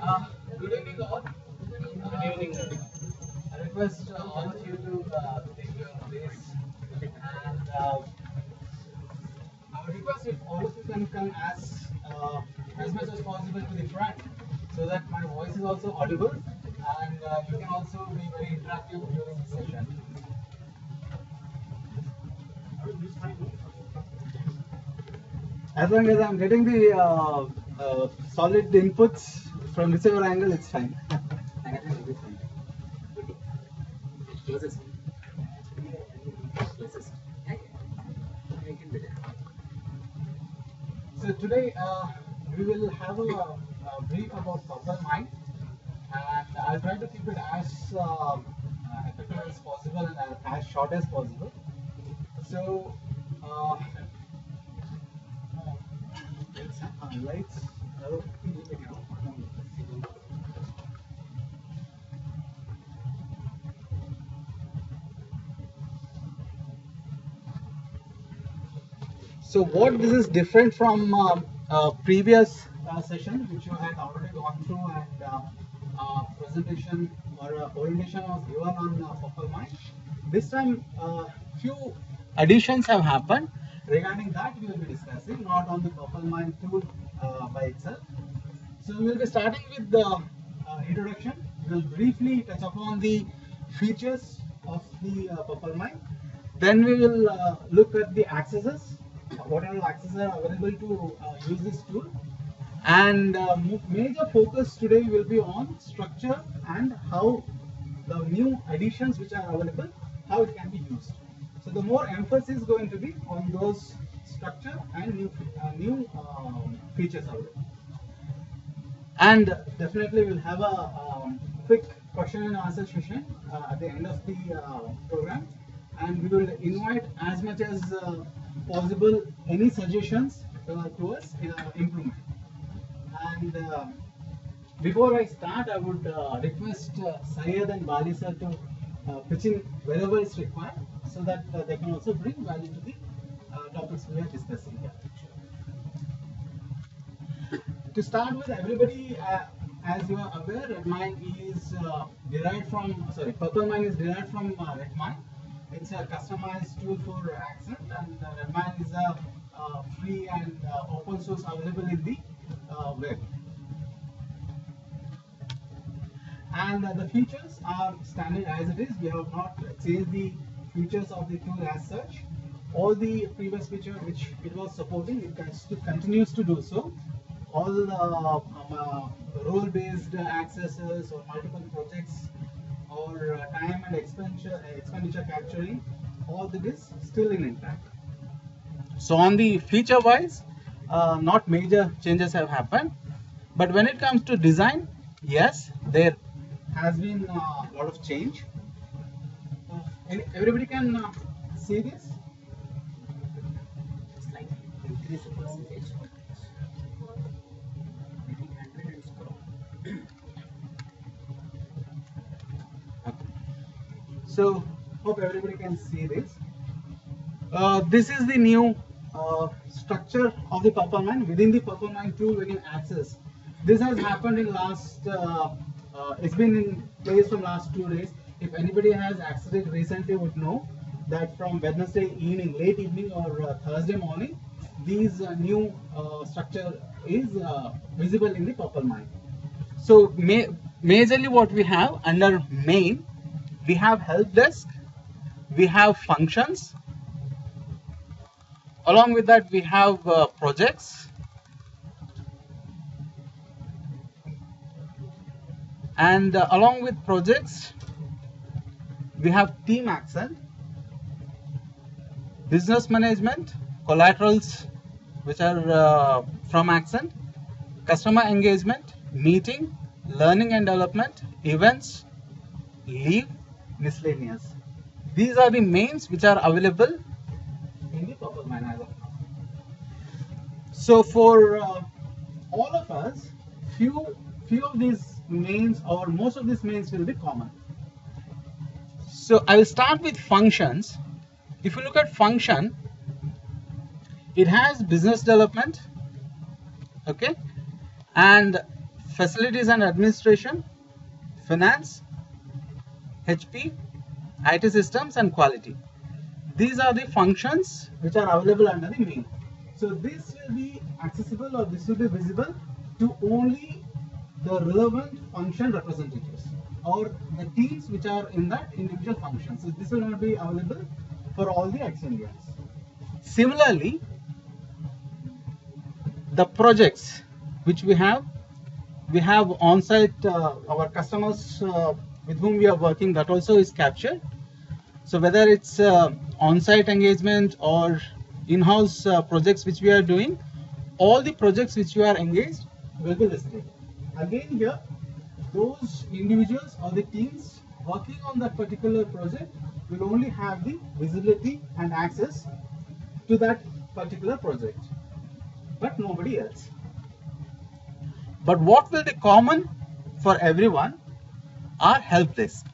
Good evening all. Good evening. I request all of you to take your place, and I would request if all of you can come as much as possible to the front, so that my voice is also audible, and you can also be very interactive during the session. As long as I'm getting the solid inputs from whichever angle, it's fine. So today we will have a brief about Purplemine, and I'll try to keep it as effective as possible and as short as possible. So lights. So what this is different from previous session which you had already gone through, and presentation or orientation was given on Purplemine. This time few additions have happened. Regarding that we will be discussing, not on the Purplemine tool by itself. So we will be starting with the introduction. We will briefly touch upon the features of the Purplemine. Then we will look at the accesses, what all accesses are available to use this tool. And major focus today will be on structure and how the new additions which are available, how it can be used. So the more emphasis is going to be on those structure and new features available. And definitely we'll have a quick question and answer session at the end of the program, and we will invite as much as possible any suggestions towards improvement. And before I start, I would request Syed and Bali sir to pitch in wherever it's required, so that they can also bring value to the topics we are discussing here. To start with, everybody, as you are aware, Redmine is derived from, Purplemine is derived from Redmine. It's a customized tool for Axcend, and Redmine is a free and open source available in the web. And the features are standard as it is. We have not changed the features of the tool as such. All the previous features which it was supporting, it continues to do so. All the role-based accesses or multiple projects or time and expenditure capturing, all that is still in intact. So on the feature wise, not major changes have happened, but when it comes to design, yes, there has been a lot of change. Everybody can see this? Slightly increase the percentage. So hope everybody can see this. This is the new structure of the Purplemine. Within the Purplemine tool, we can access. This has happened in last. It's been in place from last 2 days. If anybody has accessed it recently, would know that from Wednesday evening, late evening, or Thursday morning, these new structure is visible in the Purplemine. So majorly what we have under main, we have help desk, we have functions, along with that we have projects, and along with projects we have team Axcend, business management, collaterals which are from Axcend, customer engagement, meeting, learning and development, events, leave, miscellaneous. These are the mains which are available in the Purplemine as of now. So for all of us, few of these mains or most of these mains will be common. So I will start with functions. If you look at function, it has business development, okay, and facilities and administration, finance, HP, IT systems, and quality. These are the functions which are available under the main. So this will be accessible, or this will be visible to only the relevant function representatives or the teams which are in that individual function. So this will not be available for all the Axcendians. Similarly, the projects which we have on-site, our customers with whom we are working, that also is captured. So whether it's on-site engagement or in-house projects which we are doing, all the projects which you are engaged will be listed. Again here, those individuals or the teams working on that particular project will only have the visibility and access to that particular project, but nobody else. But what will be common for everyone are help desk.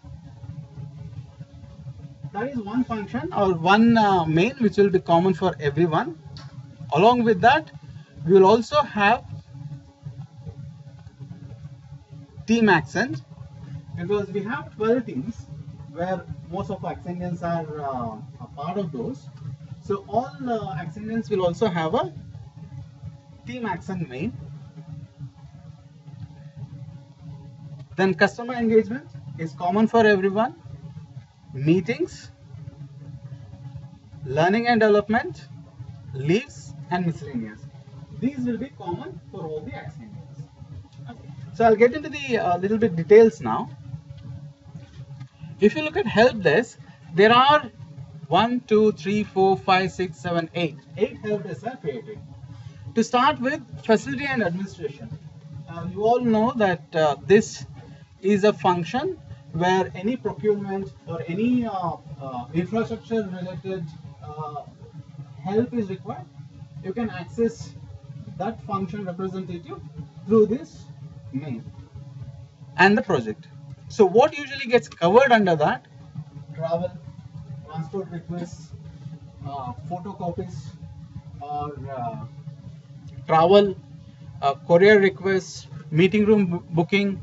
That is one function or one main which will be common for everyone. Along with that, we will also have team Axcend, because we have 12 teams where most of Axcendians are a part of those. So all Axcendians will also have a team Axcend main. Then customer engagement is common for everyone. Meetings, learning and development, leaves, and miscellaneous. These will be common for all the Axcendians. Okay. So I'll get into the little bit details now. If you look at help desk, there are 1, 2, 3, 4, 5, 6, 7, 8. 8 help desks are created. To start with, facility and administration. You all know that this is a function where any procurement or any infrastructure related help is required. You can access that function representative through this main and the project. So what usually gets covered under that? Travel, transport requests, photocopies, or travel, courier requests, meeting room booking,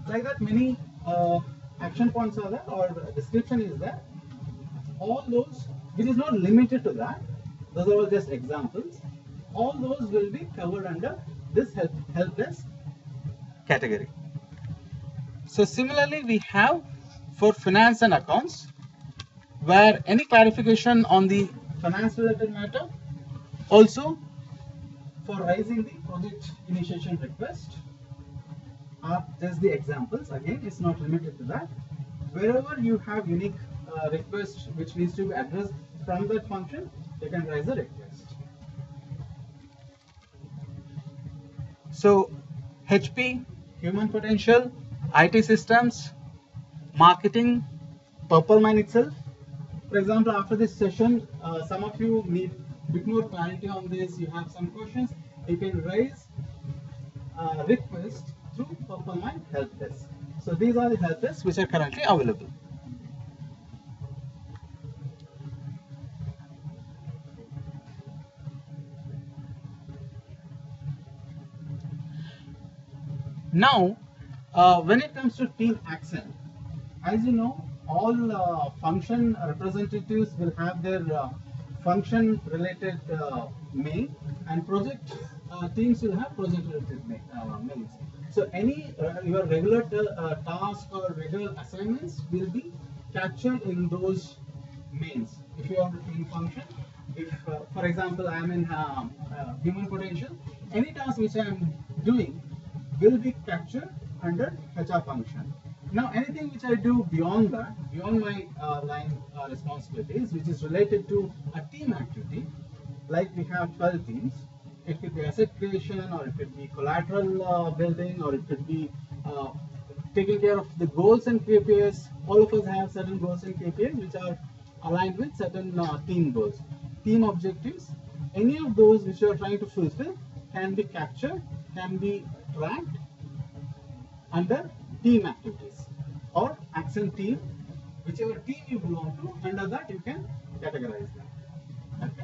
like that. Many action points are there, or description is there. All those, which is not limited to that, those are all just examples. All those will be covered under this help desk category. So similarly, we have for finance and accounts, where any clarification on the finance related matter, also for raising the project initiation request, are just the examples. Again, it's not limited to that. Wherever you have unique request which needs to be addressed from that function, you can raise a request. So HP, human potential, IT systems, marketing, Purplemine itself. For example, after this session, some of you need a bit more clarity on this. You have some questions. You can raise a request through Purplemine help desk. So these are the help desks which are currently available. Now, when it comes to team Axcend, as you know, all function representatives will have their function related main, and project teams will have project related mains. So any your regular task or regular assignments will be captured in those mains. If you are in function, if for example I am in human potential, any task which I am doing will be captured under HR function. Now anything which I do beyond that, beyond my line responsibilities, which is related to a team activity, like we have 12 teams, it could be asset creation, or it could be collateral building, or it could be taking care of the goals and KPIs. All of us have certain goals and KPIs which are aligned with certain team goals, team objectives. Any of those which you are trying to fulfill can be captured, can be tracked under team activities or Axcend team, whichever team you belong to. Under that you can categorize that. Okay.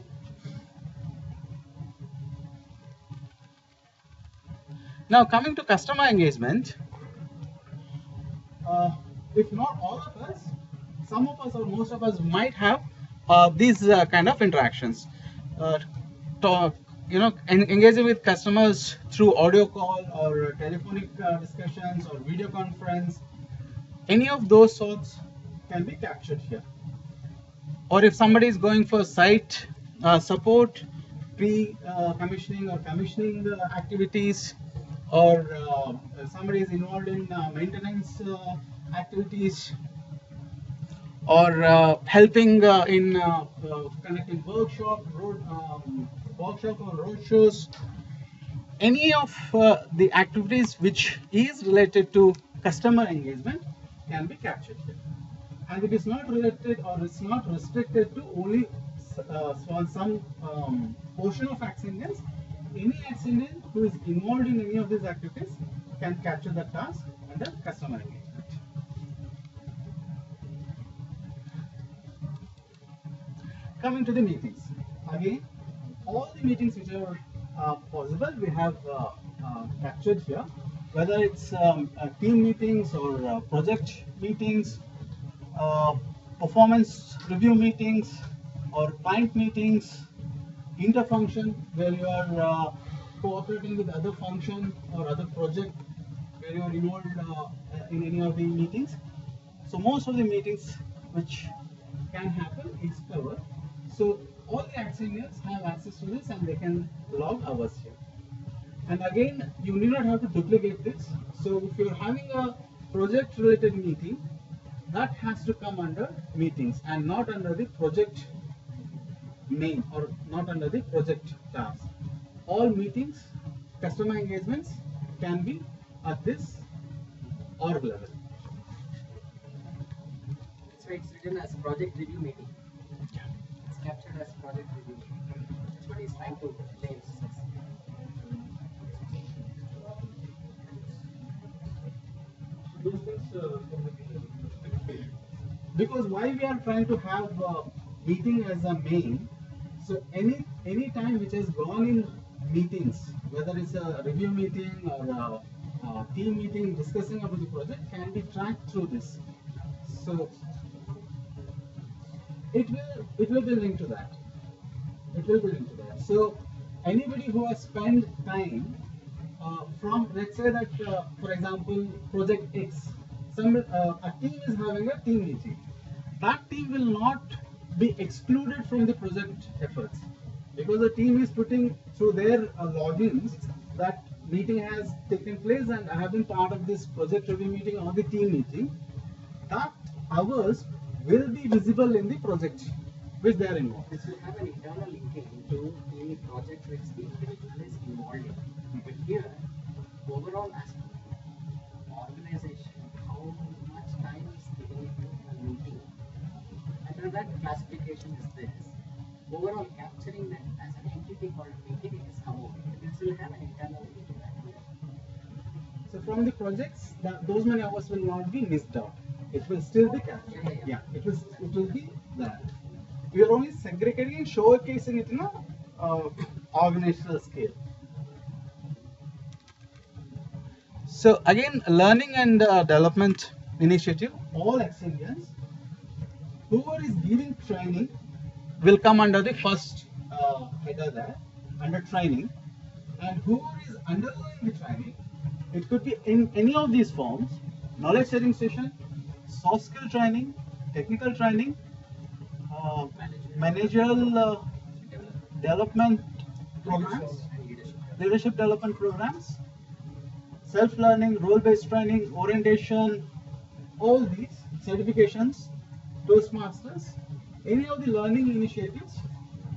Now coming to customer engagement, if not all of us, some of us or most of us might have these kind of interactions. Talk, engaging with customers through audio call or telephonic discussions or video conference. Any of those sorts can be captured here. Or if somebody is going for site support, pre-commissioning or commissioning activities, or somebody is involved in maintenance activities, or helping in conducting workshop or road shows. Any of the activities which is related to customer engagement can be captured here. And it is not related or it's not restricted to only some portion of Axcendians. Any Axcendian who is involved in any of these activities can capture the task under customer engagement. Coming to the meetings, again, all the meetings which are possible we have captured here, whether it's team meetings or project meetings, performance review meetings or client meetings, interfunction where you are cooperating with other function or other project where you are involved in any of the meetings. So most of the meetings which can happen is covered. So all the Axcendians have access to this and they can log hours here. And again, you need not have to duplicate this. So if you are having a project related meeting, that has to come under meetings and not under the project name or not under the project task. All meetings, customer engagements can be at this org level. So it's written as project review meeting. It's captured as project review meeting. That's what he's trying to claim. Because why we are trying to have meeting as a main, so any time which has gone in meetings, whether it's a review meeting or a team meeting discussing about the project, can be tracked through this. So it will be linked to that. It will be linked to that. So anybody who has spent time from, let's say that for example project X, a team is having a team meeting. That team will not be excluded from the project efforts because the team is putting through their logins that meeting has taken place and I have been part of this project review meeting or the team meeting. That hours will be visible in the project which they are involved. This will have an internal linking to any project which the individual is involved in. But here, overall as organization, how much time is given to a meeting? Under that classification is this. Overall capturing that as an entity called meeting is come over. This will have an internal link to that. So from the projects, those many hours will not be missed out. It will still be captured. Yeah, it will be there. We are only segregating and showcasing it in a organizational scale. So again, learning and development initiative, all Axcendians, whoever is giving training will come under the first header there, under training, and whoever is undergoing the training, it could be in any of these forms: knowledge sharing session, soft skill training, technical training, managerial development programs, leadership development programs, self-learning, role-based training, orientation, all these certifications, Toastmasters, any of the learning initiatives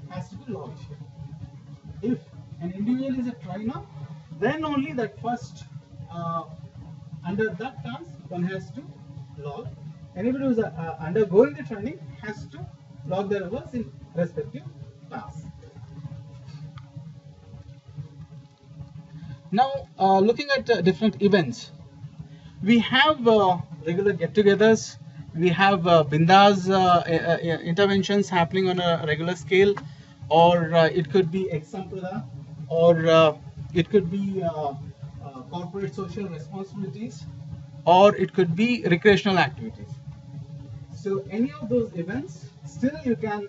has to be logged here. If an individual is a trainer, then only that first under that task one has to log. Anybody who is undergoing the training has to log their hours in respective tasks. Now, looking at different events, we have regular get-togethers, we have Bindas interventions happening on a regular scale, or it could be Axcend Purplemine, or it could be corporate social responsibilities, or it could be recreational activities. So any of those events, still you can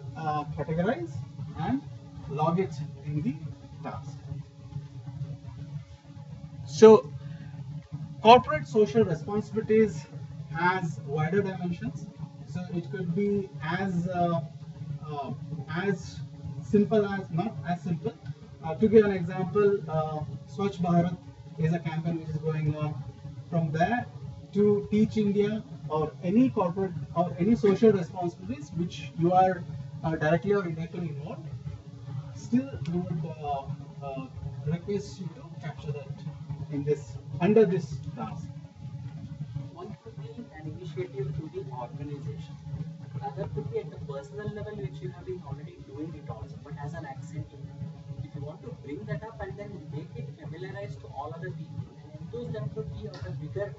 categorize and log it in the task. So corporate social responsibilities has wider dimensions. So it could be as simple as, not as simple. To give an example, Swachh Bharat is a campaign which is going on. From there to Teach India, or any corporate or any social responsibilities which you are directly or indirectly involved, still we would request you to capture that in this, under this task. One could be an initiative to the organization. Other could be at the personal level, which you have been already doing it also, but as an accent. If you want to bring that up and then make it familiarized to all other people and enthuse them to be on a bigger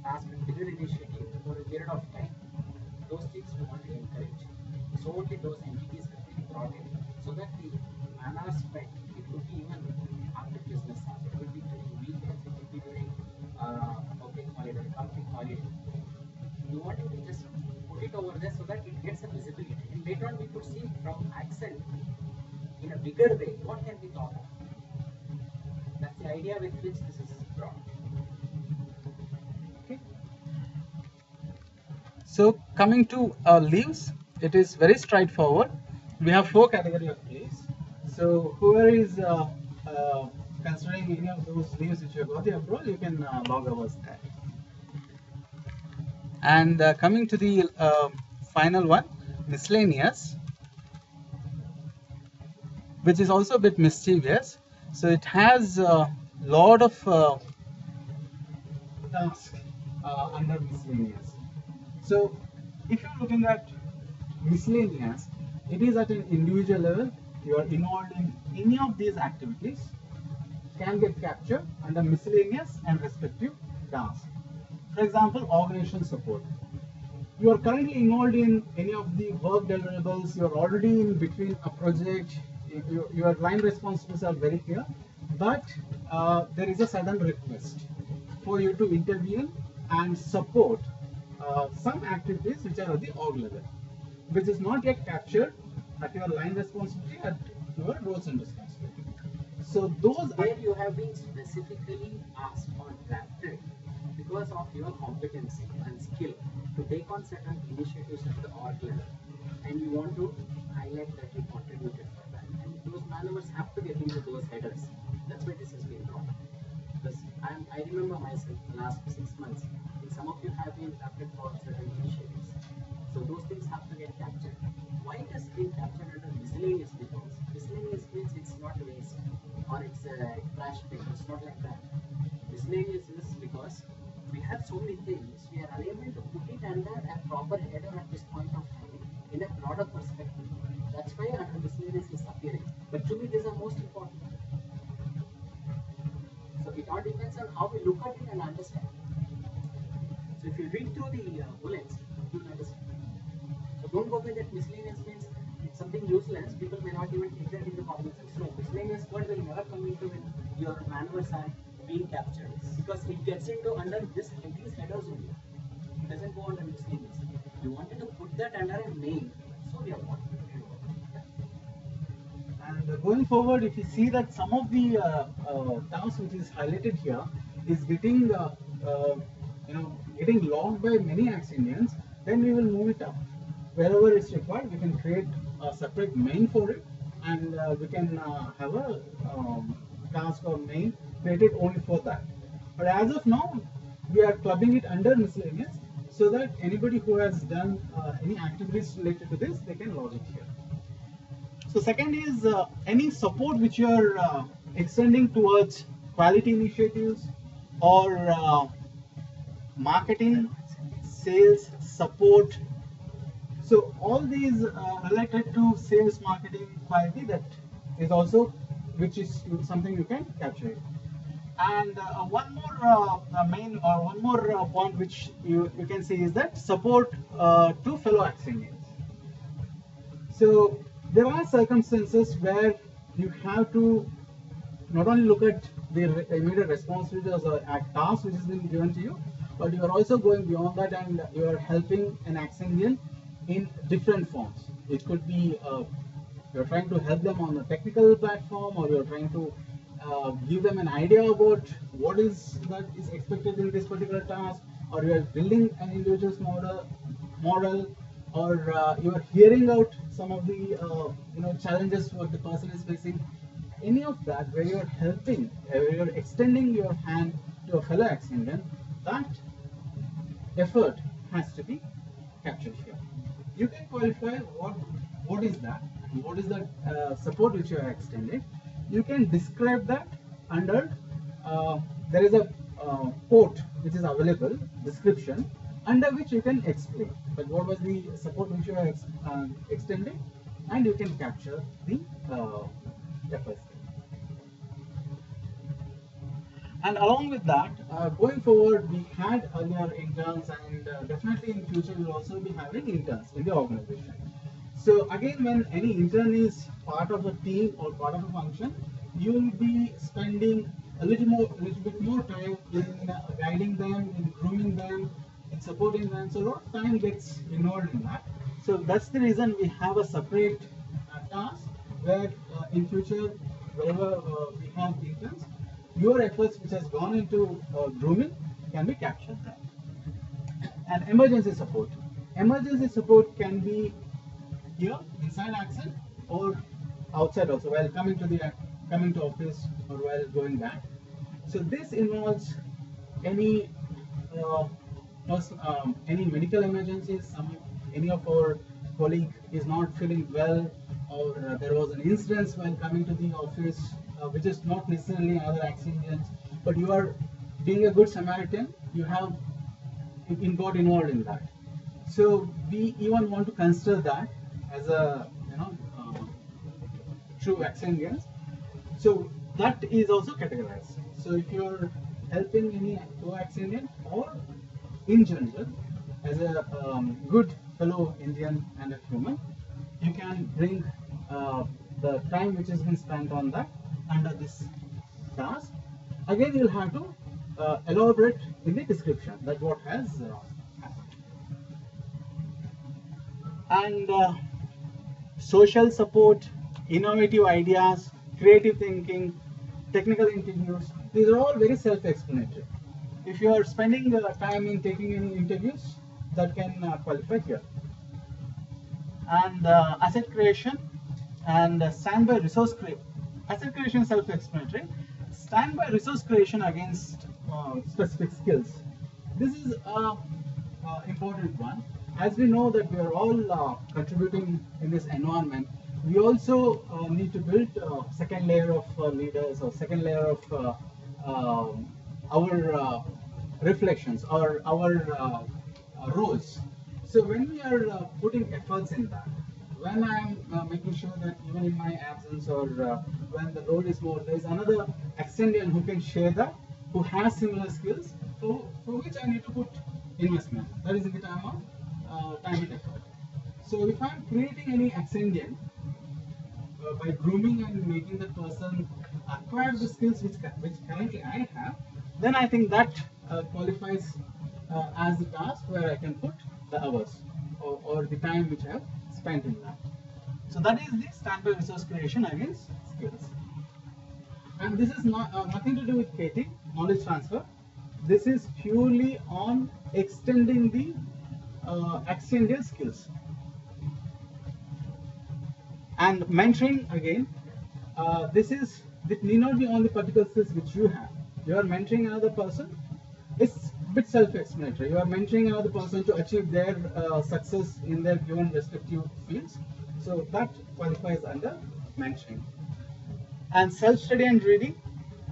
aspect, bigger initiative for a period of time, those things we want to encourage. So only those entities can be brought in, so that the man spent, it could be even after business hours, it could be during weekends, it could be during public holiday, company holiday. You want to just put it over there so that it gets a visibility. And later on we could see from Axcend in a bigger way what can be thought of. That's the idea with which this is brought. Okay. So coming to leaves, it is very straightforward. We have 4 categories of leaves. So whoever is considering any of those leaves which you have got the approval, you can log hours there. And coming to the final one, miscellaneous, which is also a bit mischievous. So it has a lot of tasks under miscellaneous. So if you're looking at miscellaneous, it is at an individual level. You are involved in any of these activities can get captured under miscellaneous and respective tasks. For example, organization support. You are currently involved in any of the work deliverables, you are already in between a project, your line responsibilities are very clear, but there is a sudden request for you to intervene and support some activities which are at the org level, which is not yet captured at your line responsibility, at your roles and responsibility. So those where you have been specifically asked or drafted because of your competency and skill to take on certain initiatives at the org level, and you want to highlight that you contributed for that, and those maneuvers have to get into those headers. That's why this has been brought. Because I remember myself the last 6 months, and some of you have been drafted for certain initiatives. So those things have to get captured. Why it is being captured under miscellaneous? Because miscellaneous means it's not waste or it's a trash bin. It's not like that. Miscellaneous is because we have so many things, we are unable to put it under a proper header at this point of time in a broader perspective. That's why under miscellaneous is appearing. But to me, these are most important. So it all depends on how we look at it and understand. So if you read through the bullets, you will understand. So don't go with that miscellaneous means it's something useless. People may not even take that into cognizance. No, miscellaneous word will never come into when your maneuvers are being captured, because it gets into under these headers only. It doesn't go under miscellaneous. You wanted to put that under a name, so we have wanted to do it. And going forward, if you see that some of the tasks which is highlighted here is getting getting logged by many Accendians, then we will move it up. Wherever it's required, we can create a separate main for it, and we can have a task or main created only for that. But as of now, we are clubbing it under miscellaneous, so that anybody who has done any activities related to this, they can log it here. So second is any support which you are extending towards quality initiatives or marketing, sales, support. So all these related to sales, marketing, quality, that is also, which is something you can capture. And one more one more point which you can see is that support to fellow Accendians. So there are circumstances where you have to not only look at the immediate responsibilities or a task which has been given to you, but you are also going beyond that and you are helping an Axendian in different forms. It could be you're trying to help them on a technical platform, or you're trying to give them an idea about what is that is expected in this particular task, or you are building an individual's model, or you are hearing out some of the challenges what the person is facing. Any of that where you are helping, where you are extending your hand to a fellow Axendian, that effort has to be captured here. You can qualify what is that and what is that support which you are extending. You can describe that under there is a quote which is available, description, under which you can explain that what was the support which you are extending, and you can capture the efforts. And along with that, going forward, we had earlier interns, and definitely in future we'll also be having interns in the organization. So again, when any intern is part of a team or part of a function, you will be spending a little bit more time in guiding them, in grooming them, in supporting them. So a lot of time gets involved in that. So that's the reason we have a separate task where in future, wherever we have interns, your efforts which has gone into grooming can be captured there. And emergency support. Emergency support can be here inside Axcend or outside also, while coming to office or while going back. So this involves any any medical emergencies. Any of our colleague is not feeling well, or there was an incident while coming to the office, which is not necessarily another accident, but you are being a good Samaritan, you have got involved in that. So we even want to consider that as a true Axendians. So that is also categorized. So if you are helping any co-Axendian, or in general as a good fellow Indian and a human, you can bring the time which has been spent on that under this task. Again, you'll have to elaborate in the description that what has happened. And social support, innovative ideas, creative thinking, technical interviews, these are all very self-explanatory. If you are spending time in taking any interviews, that can qualify here. And asset creation and standby resource creation. Asset creation self-explanatory. Standby resource creation against specific skills. This is an important one. As we know that we are all contributing in this environment, we also need to build second layer of leaders, or second layer of our reflections or our roles. So when we are putting efforts in that, when I am making sure that even in my absence or when the load is more, there is another Axendian who can share that, who has similar skills, for which I need to put investment. That is in the time of time and effort. So if I am creating any Axendian by grooming and making the person acquire the skills which currently I have, then I think that qualifies as the task where I can put the hours or the time which I have spent in that. So that is the standby resource creation against skills. And this is not nothing to do with KT, knowledge transfer. This is purely on extending the Axendian skills. And mentoring again, this need not be on the particular skills which you have. You are mentoring another person. It's a bit self-explanatory. You are mentoring another person to achieve their success in their given respective fields. So that qualifies under mentoring. And self-study and reading,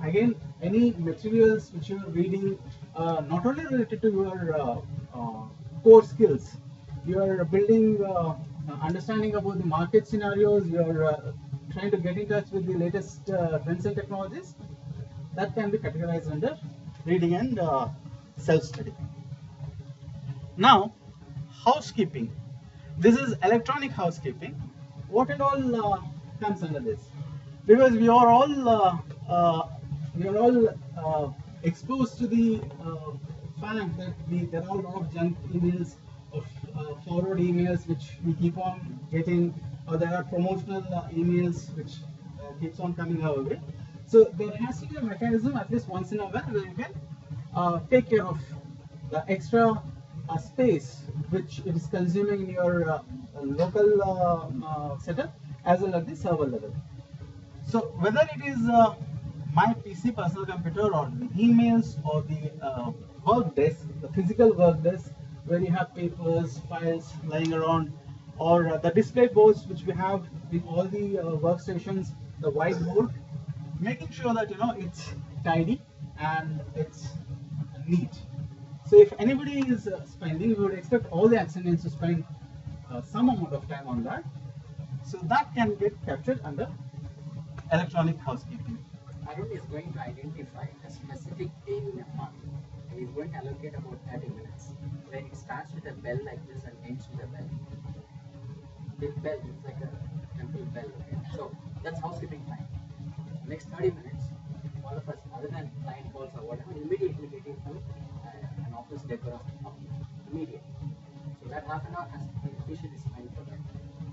again, any materials which you are reading, not only related to your core skills, you are building understanding about the market scenarios, you are trying to get in touch with the latest trends and technologies, that can be categorized under reading and self-study. Now, housekeeping. This is electronic housekeeping. What and all comes under this? Because we are all we are all exposed to the fact that there are a lot of junk emails, of forward emails which we keep on getting, or there are promotional emails which keeps on coming our way. So there has to be a mechanism at least once in a while where you can take care of the extra space which it is consuming in your local setup as well as the server level. So whether it is my PC, personal computer, or the emails, or the work desk, the physical work desk where you have papers, files lying around, or the display boards which we have in all the workstations, the whiteboard, making sure that it's tidy and it's neat. So if anybody is spending, we would expect all the Axcendians to spend some amount of time on that. So that can get captured under electronic housekeeping. Arun is going to identify a specific day in a month and he's going to allocate about 30 minutes. When it starts with a bell like this and ends with a bell. This bell is like a temple bell. Okay? So that's housekeeping time. Next 30 minutes, all of us, other than client calls or whatever, immediately get into an office decor of immediate. So that half an hour has to be officially spent for that.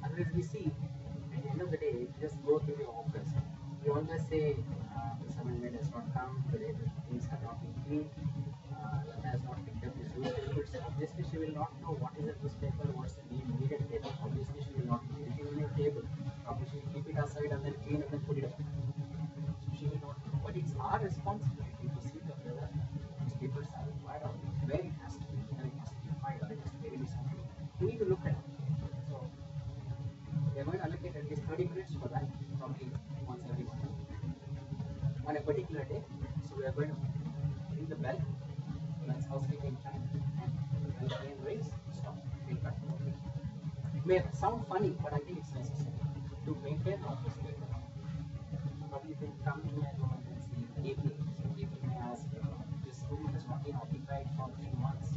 Otherwise we see, at the end of the day, you just go to the office. You always say, this amendment has not come today, the things have not been cleaned, has not picked up his newspapers. Obviously she will not know what is a newspaper, what's the needed paper. Obviously she will not know anything on your table. Probably she will keep it aside and then clean up and put it up. So she will not know. But it's our responsibility to see that whether newspapers are required or where it has to be, whether it has to be filed or it has to be released. We need to look at it. So we are going to allocate at least 30 minutes for that, probably once every month. On a particular day, so we are going to ring the bell, so that's housekeeping time, and when the bell rings, stop, we'll back to work. It may sound funny, but I think it's necessary to maintain office later on. Probably they come to my room and see in the evening, so people may ask, this room has not been occupied for 3 months.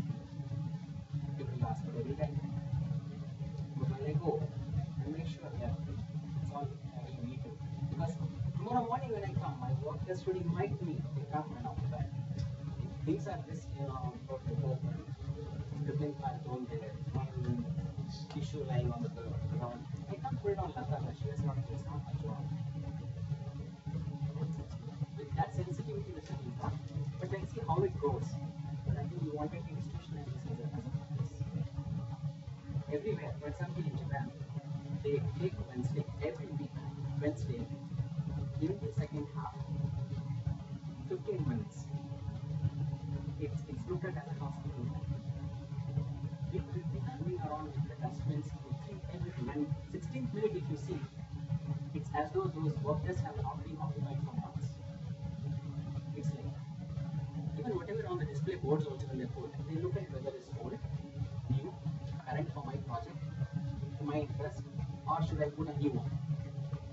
People ask for every time. But when I go, I make sure that it's all neat. Because tomorrow morning when I come, my work desk should invite me to come and occupy. If things are this, dribbling pile thrown there, one tissue lying on the ground, I can't put it on Lata. It's not my job. With that sensitivity, this is important. But let's see how it goes. But I think we wanted to institutionalize this as a practice. Everywhere, for example in Japan, they take Wednesday every week, Wednesday, even the second half, 15 minutes. It's looked at as a housekeeping time. People will be running around with the dustbins to clean everything. And 16th minute, if you see, it's as though those workers have not been occupied for months. It's like, even whatever on the display boards also when they put, they look at whether it's old, new, current for my project, for my interest, or should I put a new one?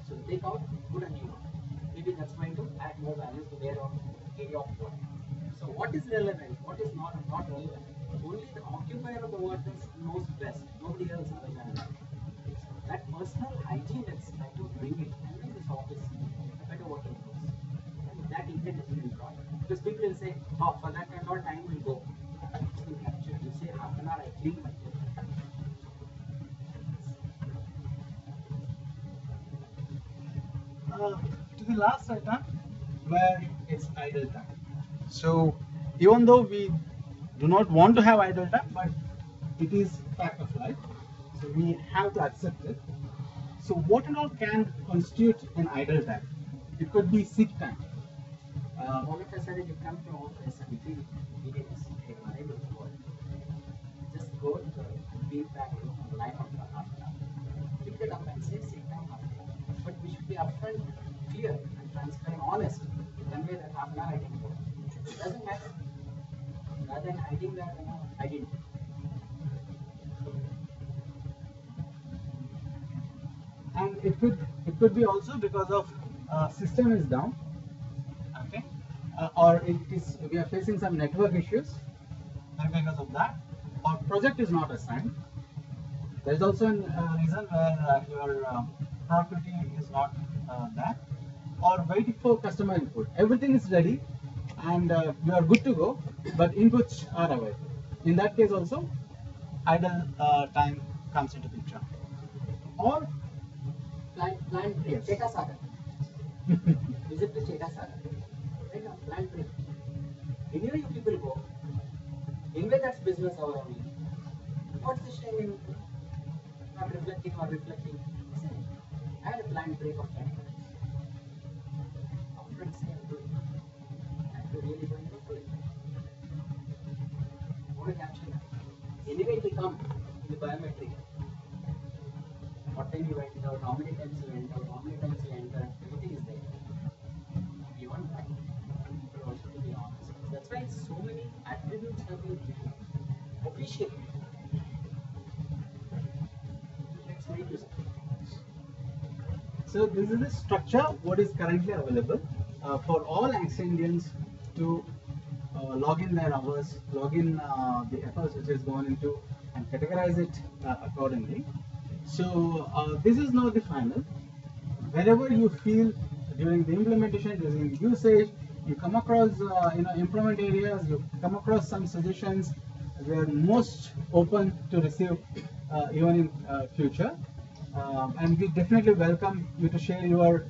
So take out, put a new one. Maybe that's going to add more value to their area of work. So what is relevant, what is not relevant? Only the occupier of the workers knows best, nobody else other than that. So that personal hygiene, let's try to bring it and make this office a better working place. And that intent is being brought. Because people will say, oh, for that kind of time will go. You say half an hour I clean my table. To the last item where it's idle time. So even though we do not want to have idle time, but it is fact of life, so we have to accept it. So what and all can constitute an idle time? It could be sick time. All of a sudden you come to office and you feel meetings, you're unable to work. Just go to the feedback room, line up for half an hour. Pick it up and say sick time half an hour. But we should be upfront, clear and transparent, honest to convey that half an hour I didn't work. It doesn't matter. Rather than hiding that, I didn't. And it could be also because of system is down, okay, or we are facing some network issues, and because of that, or project is not assigned. There is also a reason where your productivity is not that, or waiting for customer input. Everything is ready and you are good to go, but inputs are available. In that case also, idle time comes into picture. Or plant break, yes. Cheta Sagar. Visit to Cheta Sagar. Right now, plant break. Anywhere you people go, anyway that's business hour only. What's the shame in not reflecting or reflecting? Say, I had a planned break of 20 minutes. Our friends say I'm doing it. I'm really going to do it. Want to capture that. Anyway, it will come in the biometric. What time you went out, how many times you went out, how many times you entered, everything is there. Beyond that, people also to be honest. That's why so many attributes have been given. Appreciate it. Let's make use of it. So this is the structure what is currently available for all Axcendians to log in their hours, log in the efforts which is gone into and categorize it accordingly. So this is now the final. Wherever you feel during the implementation, during the usage, you come across improvement areas, you come across some suggestions, we are most open to receive even in future. And we definitely welcome you to share your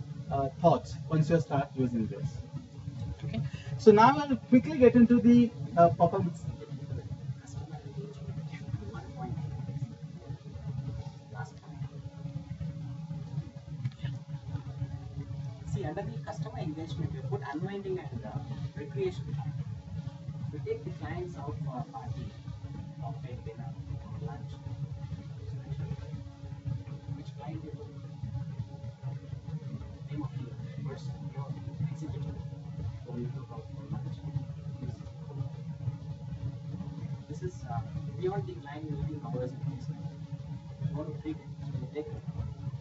thoughts once you start using this. Okay. So now I'll quickly get into the performance. Customer engagement, 1 point. Last point. See, under the customer engagement, we put unwinding and recreation time. We take the clients out for a party, cocktail dinner, or lunch. Which client you do? Name of the person, your executive, who you took out for lunch. This is beyond the client meeting hours and things like that. You want to treat it, so you take it.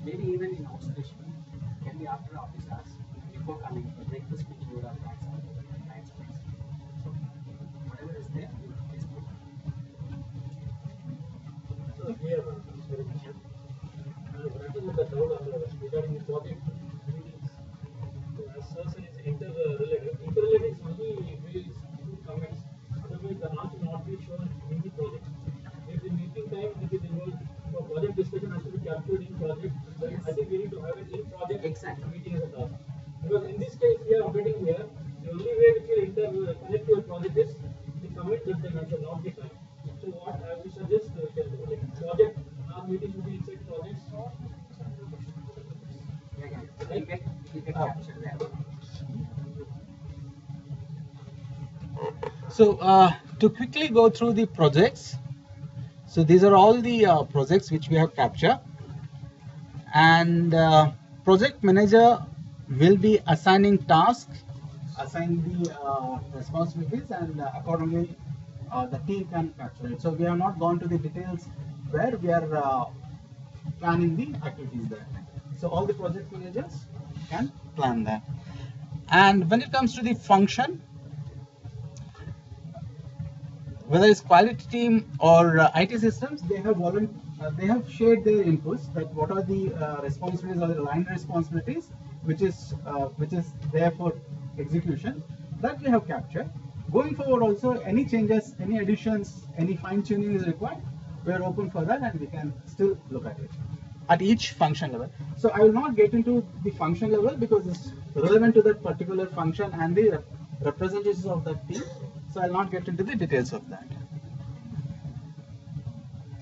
Maybe even in observation, can be after office hours, before coming for breakfast, which you would have had some nice place. So, whatever is there, please put. Here, sorry, wrapping up the down regarding the project meetings. So as Sir said, it's interrelated. Interrelated is only ways to comments. Otherwise, the answer will not be shown in the project. If the meeting time will be involved for project discussion has to be captured in project, then Yes. I think we need to have it in project Exactly. meeting as a task. Because in this case, we are updating here. The only way which will connect to a project is the commit that they mentioned, not the time. So what I would suggest, like project, our meeting should be inside projects. Yeah. It will get captured there. So to quickly go through the projects, so these are all the projects which we have captured, and project manager will be assigning tasks, assign the responsibilities, and accordingly the team can capture it. So we have not gone to the details where we are planning the activities there. So all the project managers can plan that. And when it comes to the function, whether it's quality team or IT systems, they have shared their inputs that what are the responsibilities or the line responsibilities which is there for execution, that we have captured. Going forward also, any changes, any additions, any fine tuning is required, we are open for that and we can still look at it at each function level. So I will not get into the function level because it's relevant to that particular function and the representations of that team. So I'll not get into the details of that.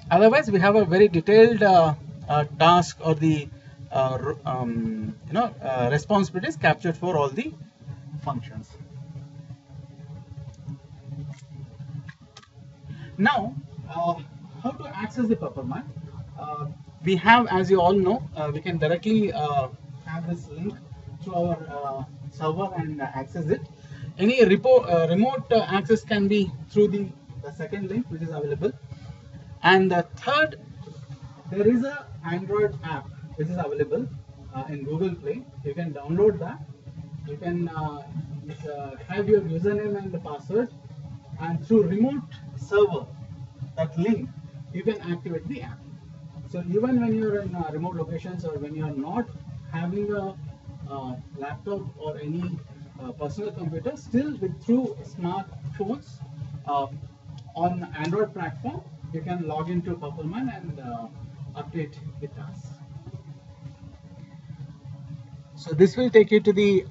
Otherwise, we have a very detailed task or the responsibilities captured for all the functions. Now, how to access the Purplemine? We have, as you all know, we can directly have this link to our server and access it. Any remote access can be through the second link which is available. And the third, there is a Android app which is available in Google Play. You can download that. You can have your username and the password, and through remote server, that link, you can activate the app. So even when you're in remote locations or when you're not having a laptop or any personal computer, still through smartphones on Android platform, you can log into Purplemine and update the tasks. So this will take you to the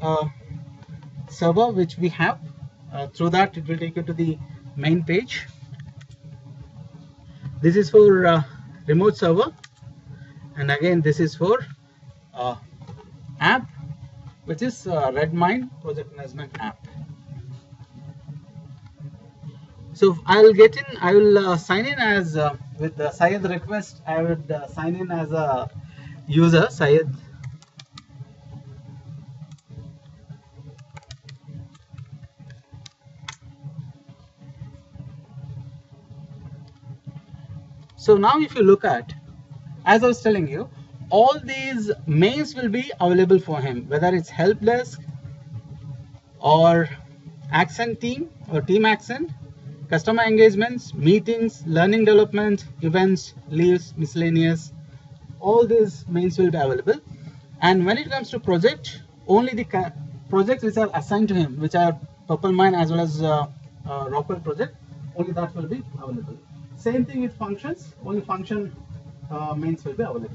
server which we have. Through that, it will take you to the main page. This is for remote server, and again this is for app, which is Redmine project management app. So I will sign in as with the Syed request. I would sign in as a user, Syed. So now if you look at, as I was telling you, all these mails will be available for him, whether it's help desk or Axcend team or team Axcend, customer engagements, meetings, learning development, events, leaves, miscellaneous, all these mails will be available. And when it comes to project, only the projects which are assigned to him, which are Purplemine as well as Rockwell project, only that will be available. Same thing with functions, only function mails will be available.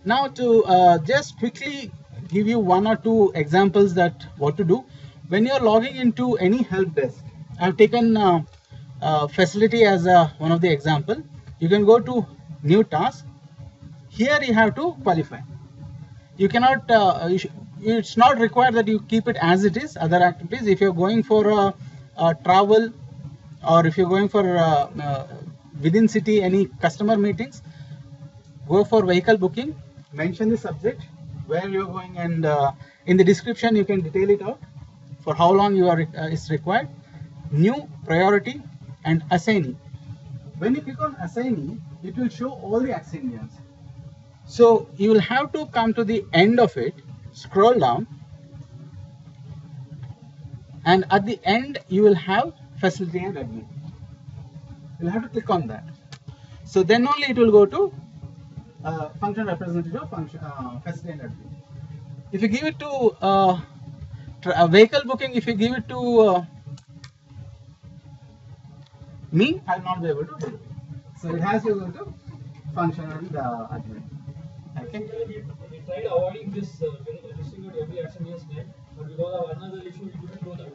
Now to just quickly give you one or two examples that what to do. When you are logging into any help desk, I have taken facility as one of the example. You can go to new task. Here you have to qualify. You cannot, it's not required that you keep it as it is, other activities. If you're going for travel, or if you're going for within city any customer meetings, go for vehicle booking, mention the subject, where you're going, and in the description you can detail it out for how long you are is required. New, priority, and assignee. When you click on assignee, it will show all the assignees. So you will have to come to the end of it, scroll down, and at the end you will have facility and admin. You'll have to click on that. So then only it will go to function representative, function facility and admin. If you give it to vehicle booking, if you give it to me, I will not be able to do it. So it has to go to function and admin. Okay. We tried avoiding this listing out every action year's name, but because of another issue, we couldn't do that.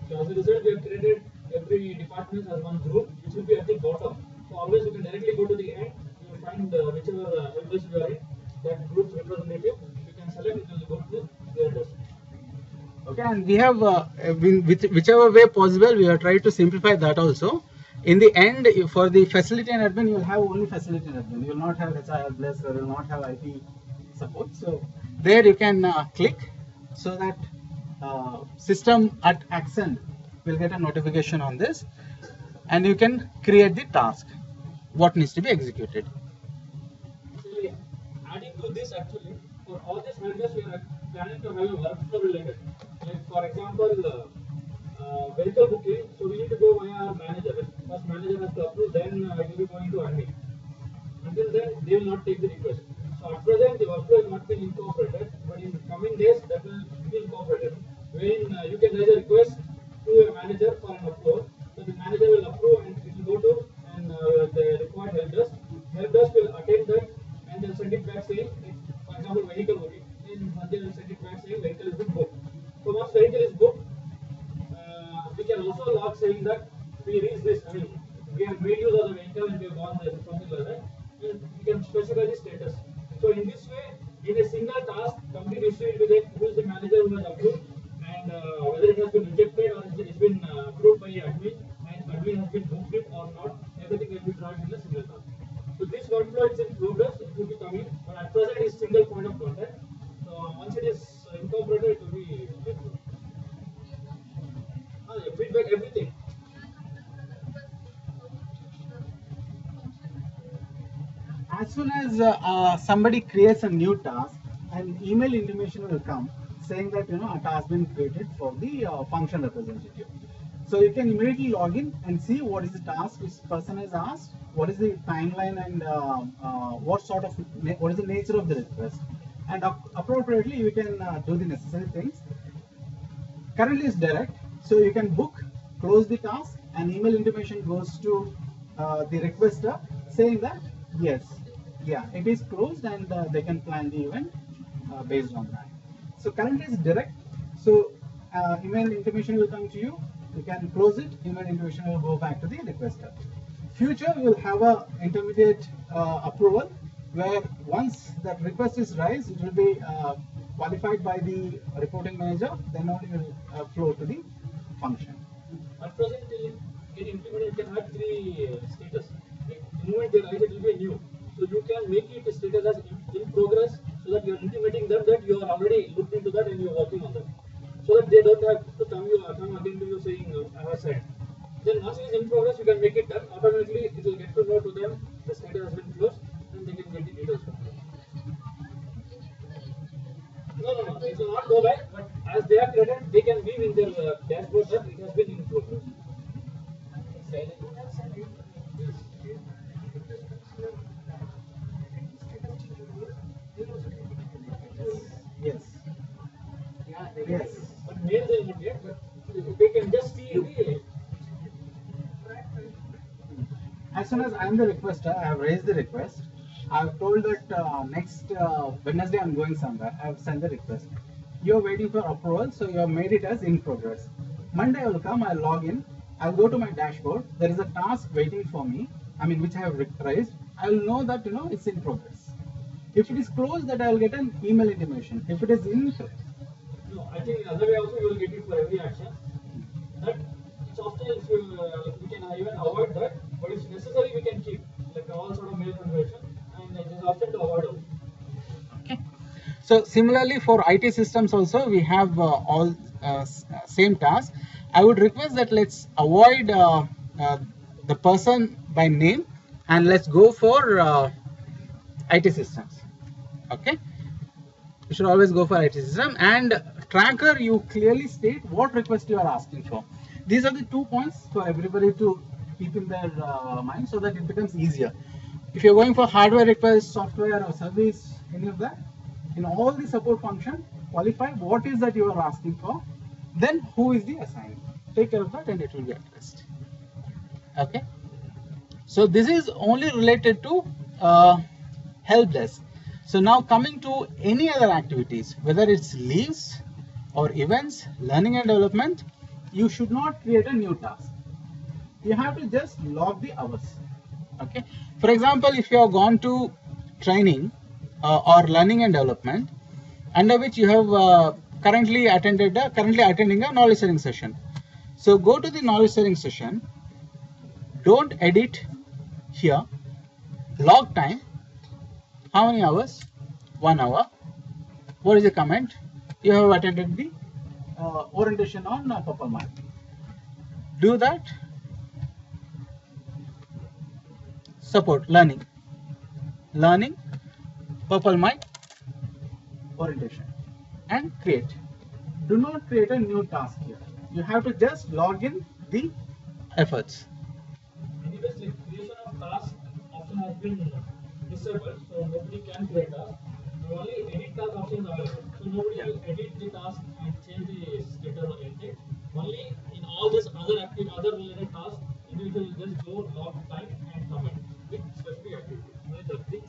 So as a result, we have created every department as one group, which will be at the bottom. So always you can directly go to the end, you will find whichever help desk you are in, that group's representative, you can select it and go to their desk. Okay, and we have whichever way possible, we have tried to simplify that also. In the end, for the facility and admin, you will have only facility and admin. You will not have HR help desk, or you will not have IT support. So there you can click so that system at Axcend will get a notification on this, and you can create the task, what needs to be executed. Actually, adding to this, actually, for all these helpers, we are planning to have a workflow related. Like for example, vehicle booking, so we need to go via our manager. First manager has to approve, then it will be going to admin. Until then, they will not take the request. So at present, the workflow has not been incorporated, but in coming days, that will be incorporated. When you can raise a request to a manager for an upload, so the manager will approve and it will go to the required help desk. Help desk will attend that and they'll send it back saying, for example, vehicle booking. Then they will send it back saying vehicle is booked. So once vehicle is booked, we can also log saying that we reached this. I mean, we have made use of the vehicle and we have gone there, something like that. And we can specify the status. So in this way, in a single task, complete history will be there. Who is the manager who has approved, and whether it has been rejected or it's been approved by admin, and admin has been booked it or not. Everything will be drawn in a single task. So this workflow is in progress. It will be coming, but at present it is single point of contact. So once it is incorporated, it will be feedback, everything. As soon as somebody creates a new task, an email intimation will come saying that a task has been created for the function representative. So you can immediately log in and see what is the task this person has asked, what is the timeline, and what is the nature of the request. and appropriately you can do the necessary things. Currently it's direct, so you can book, close the task, and email intimation goes to the requester saying that yes, yeah, it is closed, and they can plan the event based on that. So currently it's direct, so email intimation will come to you, you can close it, email intimation will go back to the requester. Future we will have a intermediate approval, where once that request is raised, it will be qualified by the reporting manager, then only will flow to the function. At present, in implementation, you can have three status. Like, the moment they write, it will be a new. So you can make it status as in progress, so that you are intimating them that you are already looked into that and you are working on that. So that they don't have to come again to you saying, I have said. Then once it is in progress, you can make it done. Automatically, it will get to know to them the status has been closed, and they can get the details from you. No. It will not go back, but as they are created, they can view in their dashboard that it has been in progress. Yes. Yeah, they Yes. But mail they will not get, but they can just see the. As soon as I am the requester, I have raised the request. I have told that next Wednesday I am going somewhere. I have sent the request. You are waiting for approval, so you have made it as in progress. Monday I will come, I will log in, I will go to my dashboard. There is a task waiting for me, I mean which I have raised. I will know that it's in progress. If it is closed, that I will get an email intimation. If it is in, No, I think in other way also you will get it for every action. That it's often if you we can even avoid that, but if necessary we can keep like all sort of mail configuration, and it is often to avoid also. okay. So similarly for IT systems also we have all same task. I would request that let's avoid the person by name and let's go for IT systems. Okay, you should always go for IT system, and tracker you clearly state what request you are asking for. These are the 2 points for everybody to keep in their mind, so that it becomes easier. If you're going for hardware request, software or service, any of that, in all the support function, qualify what is that you are asking for, then who is the assignee. Take care of that and it will be addressed. Okay, so this is only related to help desk. So now coming to any other activities, whether it's leaves or events, learning and development, you should not create a new task. You have to just log the hours. Okay. For example, if you have gone to training or learning and development, under which you have currently attending a knowledge sharing session. So go to the knowledge sharing session. Don't edit here. Log time. How many hours? 1 hour. What is the comment? You have attended the orientation on Purplemine. Do that. Support learning, Purplemine orientation, and create. Do not create a new task here. You have to just log in the efforts. Anyways, like creation of task option has been disabled, so nobody can create task. Only edit task option is available. So nobody will edit the task and change the status or anything. Only in all this other related tasks, individual will just go log time and comment with specific activity. Only that thing.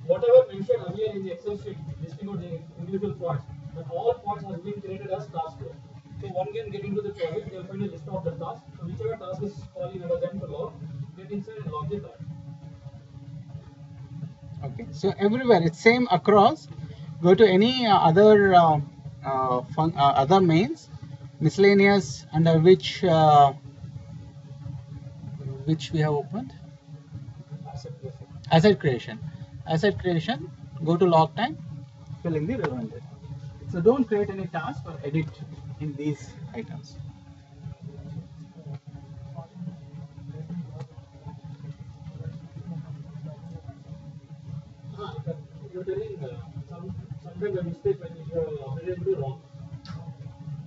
Whatever mentioned earlier in the Excel sheet, listing out the individual points, but all points has been created as task here. So one can get into the project, they'll find a list of the tasks. So whichever task is calling under them to log, get inside and log the task. Okay, so everywhere it's same across. Go to any other other mains, miscellaneous, under which we have opened. Asset creation. Asset creation. Go to log time. Fill in the relevant data. So don't create any task or edit in these items. You're telling sometimes a mistake when you are already wrong.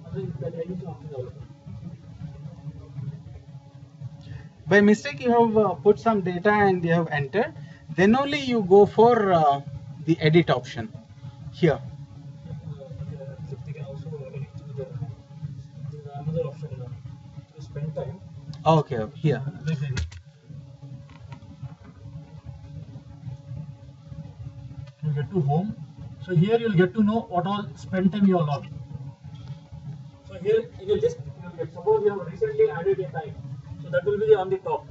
I think that any option available. By mistake you have put some data and you have entered, then only you go for the edit option here. They can also edit through the another option to spend time. Okay, here. You get to home. So here you'll get to know what all spend time you are logged. So here in your list, you'll get, suppose you have recently added a time. So that will be on the top.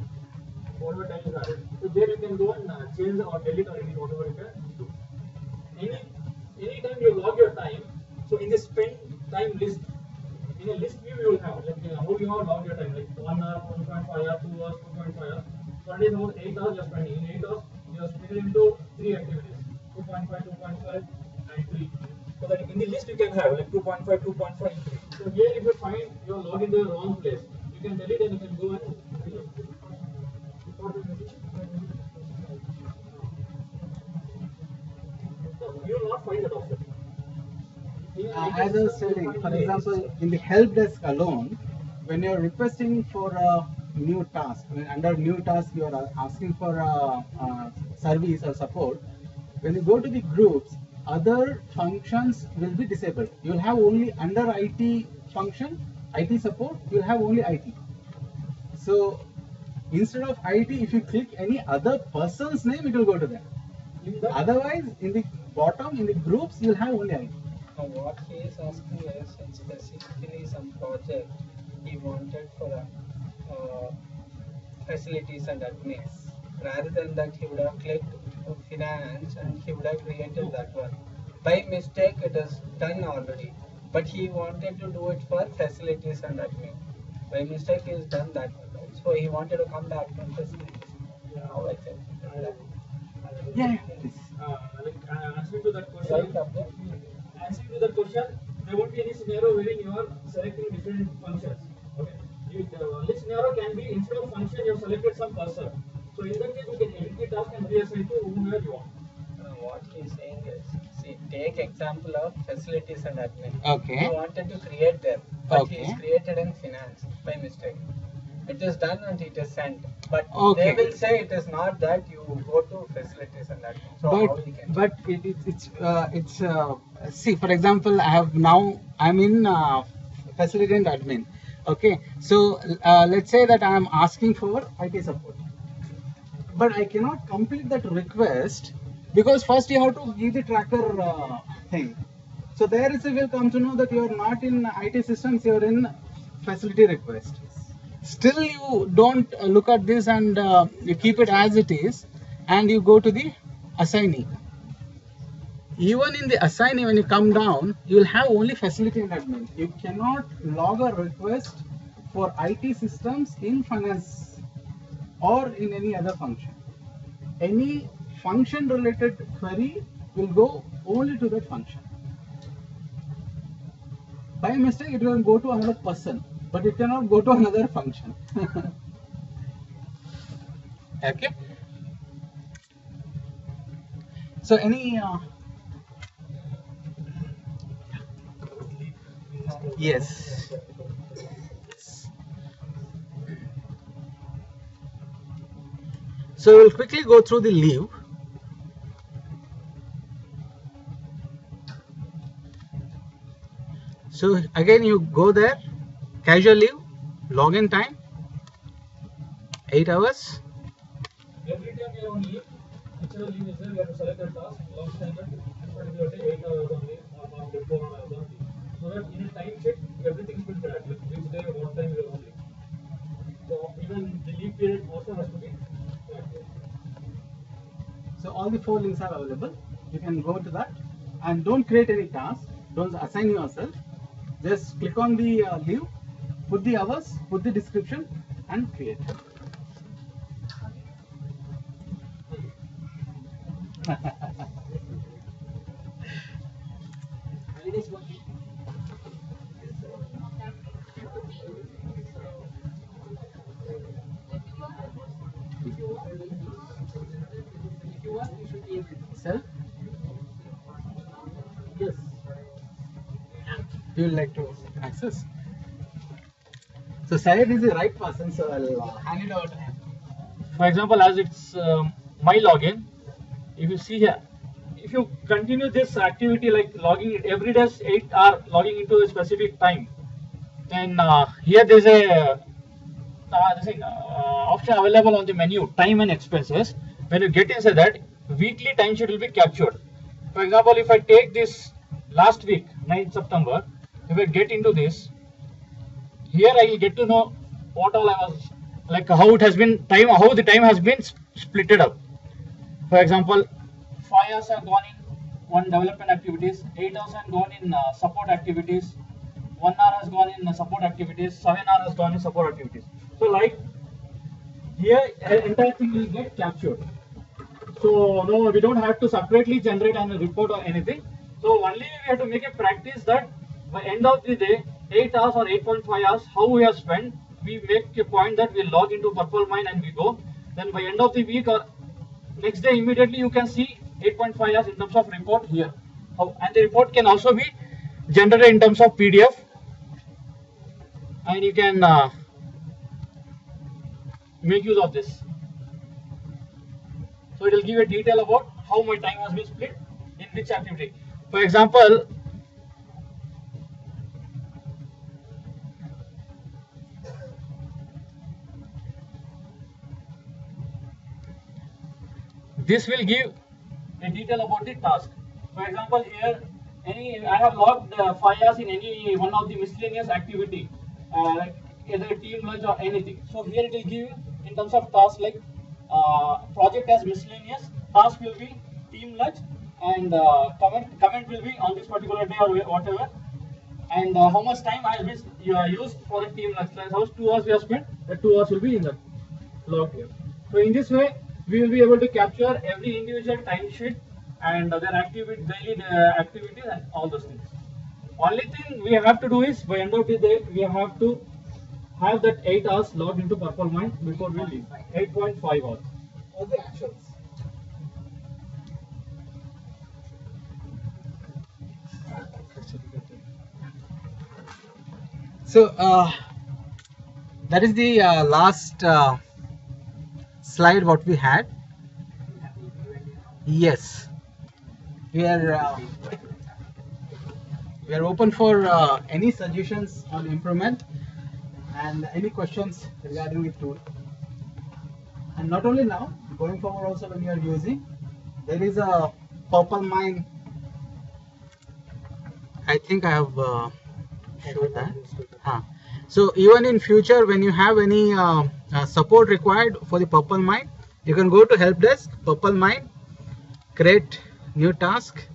Whatever time is added. So there you can go and change or delete or edit whatever you can do. Any time you log your time, so in the spend time list, in a list view you will have like how you have logged your time, like 1 hour, 1.5 hours, 2 hours, 2.5 hours. So it is about 8 hours you are spending. In 8 hours you are split into 3 activities, 2.5, 2.5 and 3. So that in the list you can have like 2.5, 2.5 and 3. So here if you find you are logged into the wrong place, you can delete and you can go and you will not find that option. As I was saying, for example, in the help desk alone, when you are requesting for a new task, under new task you are asking for a service or support, when you go to the groups, other functions will be disabled. You will have only under IT function, IT support, you will have only IT. So instead of IT, if you click any other person's name, it will go to them. Otherwise, in the bottom, in the groups, you will have only IT. What he is asking is, in specifically some project he wanted for facilities and admins. Rather than that, he would have clicked finance and he would have created that one. By mistake, it is done already, but he wanted to do it for facilities and admin. By mistake, he has done that one, right? So he wanted to come back to facilities. How I said. Yeah, please. Answering to that question, there won't be any scenario wherein you are selecting different functions. Okay. This scenario can be instead of function you have selected some cursor. So in that case you can edit the task and reassign to whomever you want. What he is saying is, see, take example of facilities and admin. Okay. He wanted to create them, but Okay. he is created in finance by mistake. It is done and it is sent, but Okay. they will say it is not that. You go to facilities and admin. So how we can? But it's see, for example, I'm in facility and admin. Okay, so let's say that I am asking for IT support, but I cannot complete that request because first you have to give the tracker thing. So there is will come to know that you are not in IT systems, you are in facility request. Still you don't look at this and you keep it as it is and you go to the assignee. Even in the assignee, when you come down, you will have only facility and admin. You cannot log a request for IT systems in finance or in any other function. Any function related query will go only to that function. By mistake, it will go to another person, but it cannot go to another function. Okay. So any yes. So we'll quickly go through the leave. So again you go there, casual leave, login time, 8 hours. Every time you are on leave, whichever leave is there, you have to select a task, log standard, and particular day 8 hours on leave or not 4 hours on leave. So that in a time sheet, everything should be tracked, like which day, what time you are on leave. So even the leave period also has to be tracked. So all the 4 links are available. You can go to that and don't create any task. Don't assign yourself. Just click on the leave, put the hours, put the description and create. Self? Yes. You would like to access? So Syed is the right person, so I'll hand it over to him. For example, as it's my login, if you see here, if you continue this activity like logging every day 8 hour logging into a specific time, then here there's a option available on the menu, time and expenses. When you get inside that, weekly timesheet will be captured. For example, if I take this last week 9th September, if I get into this, here I will get to know what all I was, like how it has been time, how the time has been splitted up. For example, 5 hours have gone in one development activities, 8 hours have gone in support activities, 1 hour has gone in support activities, 7 hours has gone in support activities. So like here entire thing will get captured. So no, we don't have to separately generate a report or anything. So only we have to make a practice that by end of the day, 8 hours or 8.5 hours, how we have spent, we make a point that we log into Purplemine and we go. Then by end of the week or next day immediately you can see 8.5 hours in terms of report here. And the report can also be generated in terms of PDF, and you can make use of this. So it will give a detail about how my time has been split in which activity. For example, this will give a detail about the task. For example, here I have logged 5 hours in any one of the miscellaneous activity, like either team lunch or anything. So here it will give in terms of task like project as miscellaneous, task will be team lunch, and comment will be on this particular day or whatever, and how much time I have used for the team lunch. Like how 2 hours we have spent, the 2 hours will be in the log here. So in this way, we will be able to capture every individual timesheet and their daily activities and all those things. Only thing we have to do is by end of the day we have to have that 8 hours logged into Purplemine before we leave. 8.5 hours. All the actions. So that is the last slide what we had. Yes, we are open for any suggestions on improvement and any questions regarding the tool. And not only now, going forward also when you are using, there is a Purplemine. I think I have showed that. So even in future, when you have any support required for the Purplemine, you can go to help desk, Purplemine, create new task,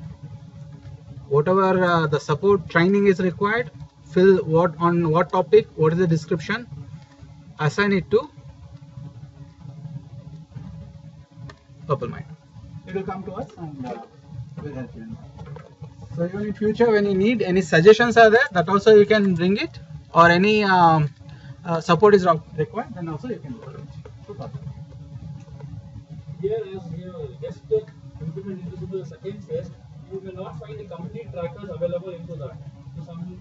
whatever the support training is required, fill on what topic, what is the description, assign it to Purplemine. It will come to us and we'll help you. So even in future, when you need any suggestions are there, that also you can bring it, or any support is required, then also you can do it. Here, as you just implement into the second phase, you will not find the complete trackers available into that. So some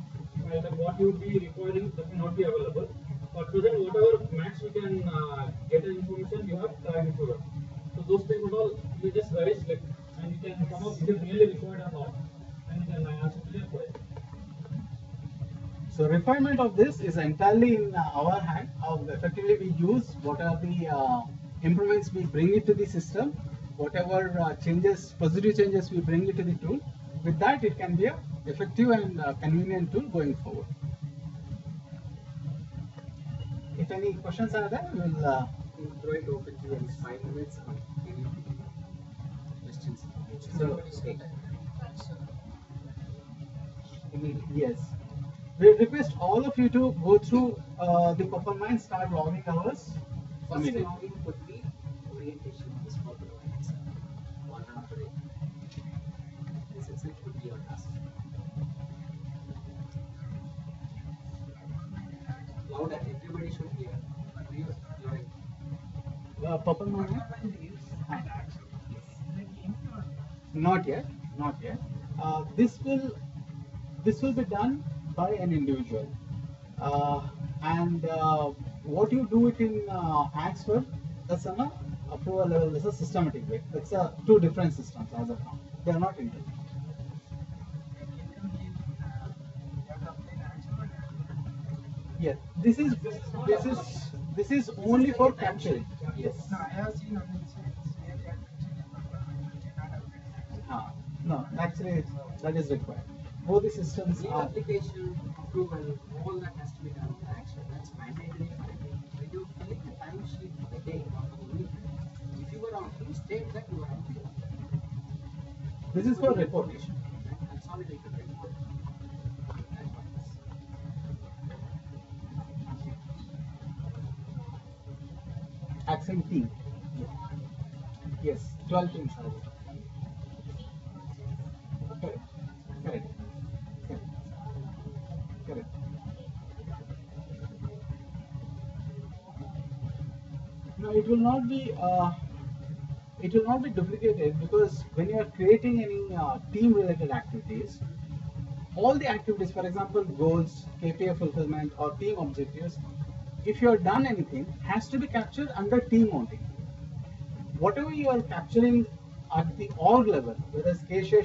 like what you would be requiring that may not be available. But present whatever max we can get the information, you have tracked into that. So those things would all you just raise like, and you can come up if it really required or not, and you can answer to your query. So refinement of this is entirely in our hand. How effectively we use, what are the improvements we bring it to the system, whatever changes, positive changes we bring it to the tool. With that, it can be a effective and convenient tool going forward. If any questions are there, we will throw it open to you in 5 minutes on any questions. So, yes. We request all of you to go through the Purplemine, start logging hours. First login would be orientation of this Purplemine itself. 1 hour per day. This itself would be your task. Louder, everybody should hear. Purplemine? Not yet, not yet. This will be done by an individual, and what you do it in Axcend, that's an approval level. That's a systematic way. That's two different systems as of now. They are not interlinked. Yes, this is only for capturing. Yes. No, I have seen on the incidents where they are mentioning No, actually that is required. Both the systems New are. application approval, all that has to be done on the action. That's mandatory for it. When you fill in the timesheet for the day or for the week, if you were on leave, state that you were on leave. This is for reportation. Consolidated report. That's what it is. Axcend team. Yes, 12 teams are there. Correct. Correct. Correct. Correct. No, it will not be. It will not be duplicated because when you are creating any team-related activities, all the activities, for example, goals, KPI fulfillment, or team objectives, if you have done anything, has to be captured under team only. Whatever you are capturing at the org level, whether it's cashier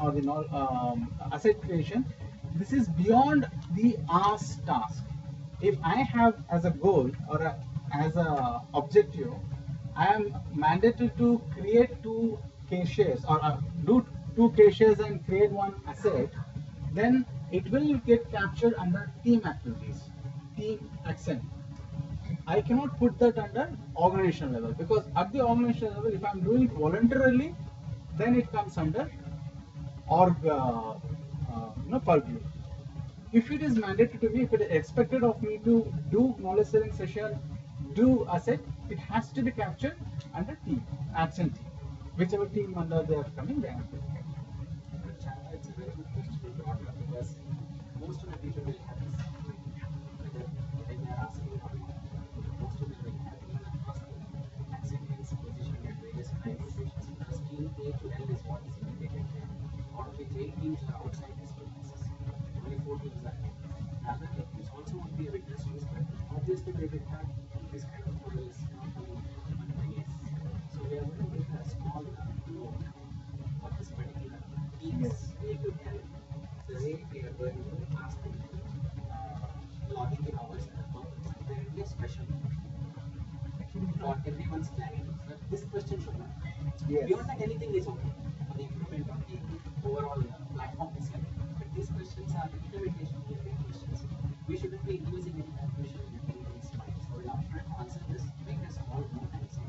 or the asset creation, this is beyond the ask task. If I have as a goal or as a objective, I am mandated to create 2 caches or do 2 caches and create 1 asset, then it will get captured under team activities, team Axcend. I cannot put that under organizational level because at the organizational level, if I am doing it voluntarily, then it comes under org purview. If it is mandated to me, if it is expected of me to do knowledge sharing session, do asset, it has to be captured under team, Axcend team. Whichever team under they are coming, they have to be captured. It's a very good question you brought up because most of the people will have this. Whether when they are asking or not, most of them will have even across the acceptance position at various organizations because team A to L is what is indicated there. Out of which 8 teams are outside these businesses. Only 4 teams are here. The other teams also would be a witness to this, but obviously they will have this kind of queries coming on the So we are going to make a small note of this particular teams Yes. A to L. The way we are going to ask them to log in the hours and the purpose. There will be a special for everyone's clarity. But this question should not. Yes. Beyond that, anything is okay for the improvement of the overall platform itself. But these questions are implementation related questions. We shouldn't be using any confusion in anybody's mind. So we'll upfront answer this, make a small note and say.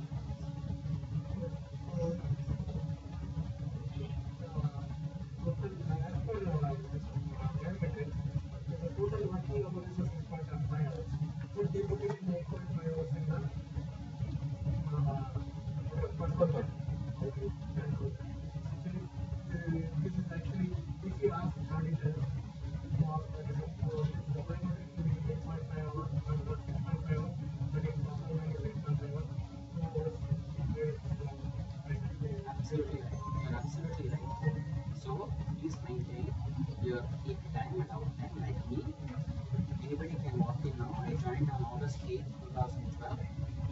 total working hours is 6.5 hours. Would they put it in 8.5 hours in the first this is actually, if you ask auditor, the payment will be 8.5 hours, and not 6.5 hours, but in performance is 8.5 hours. Absolutely right. You're absolutely right. So please maintain your in time and out time like me. Anybody can walk in now. I joined on August 8th, 2012.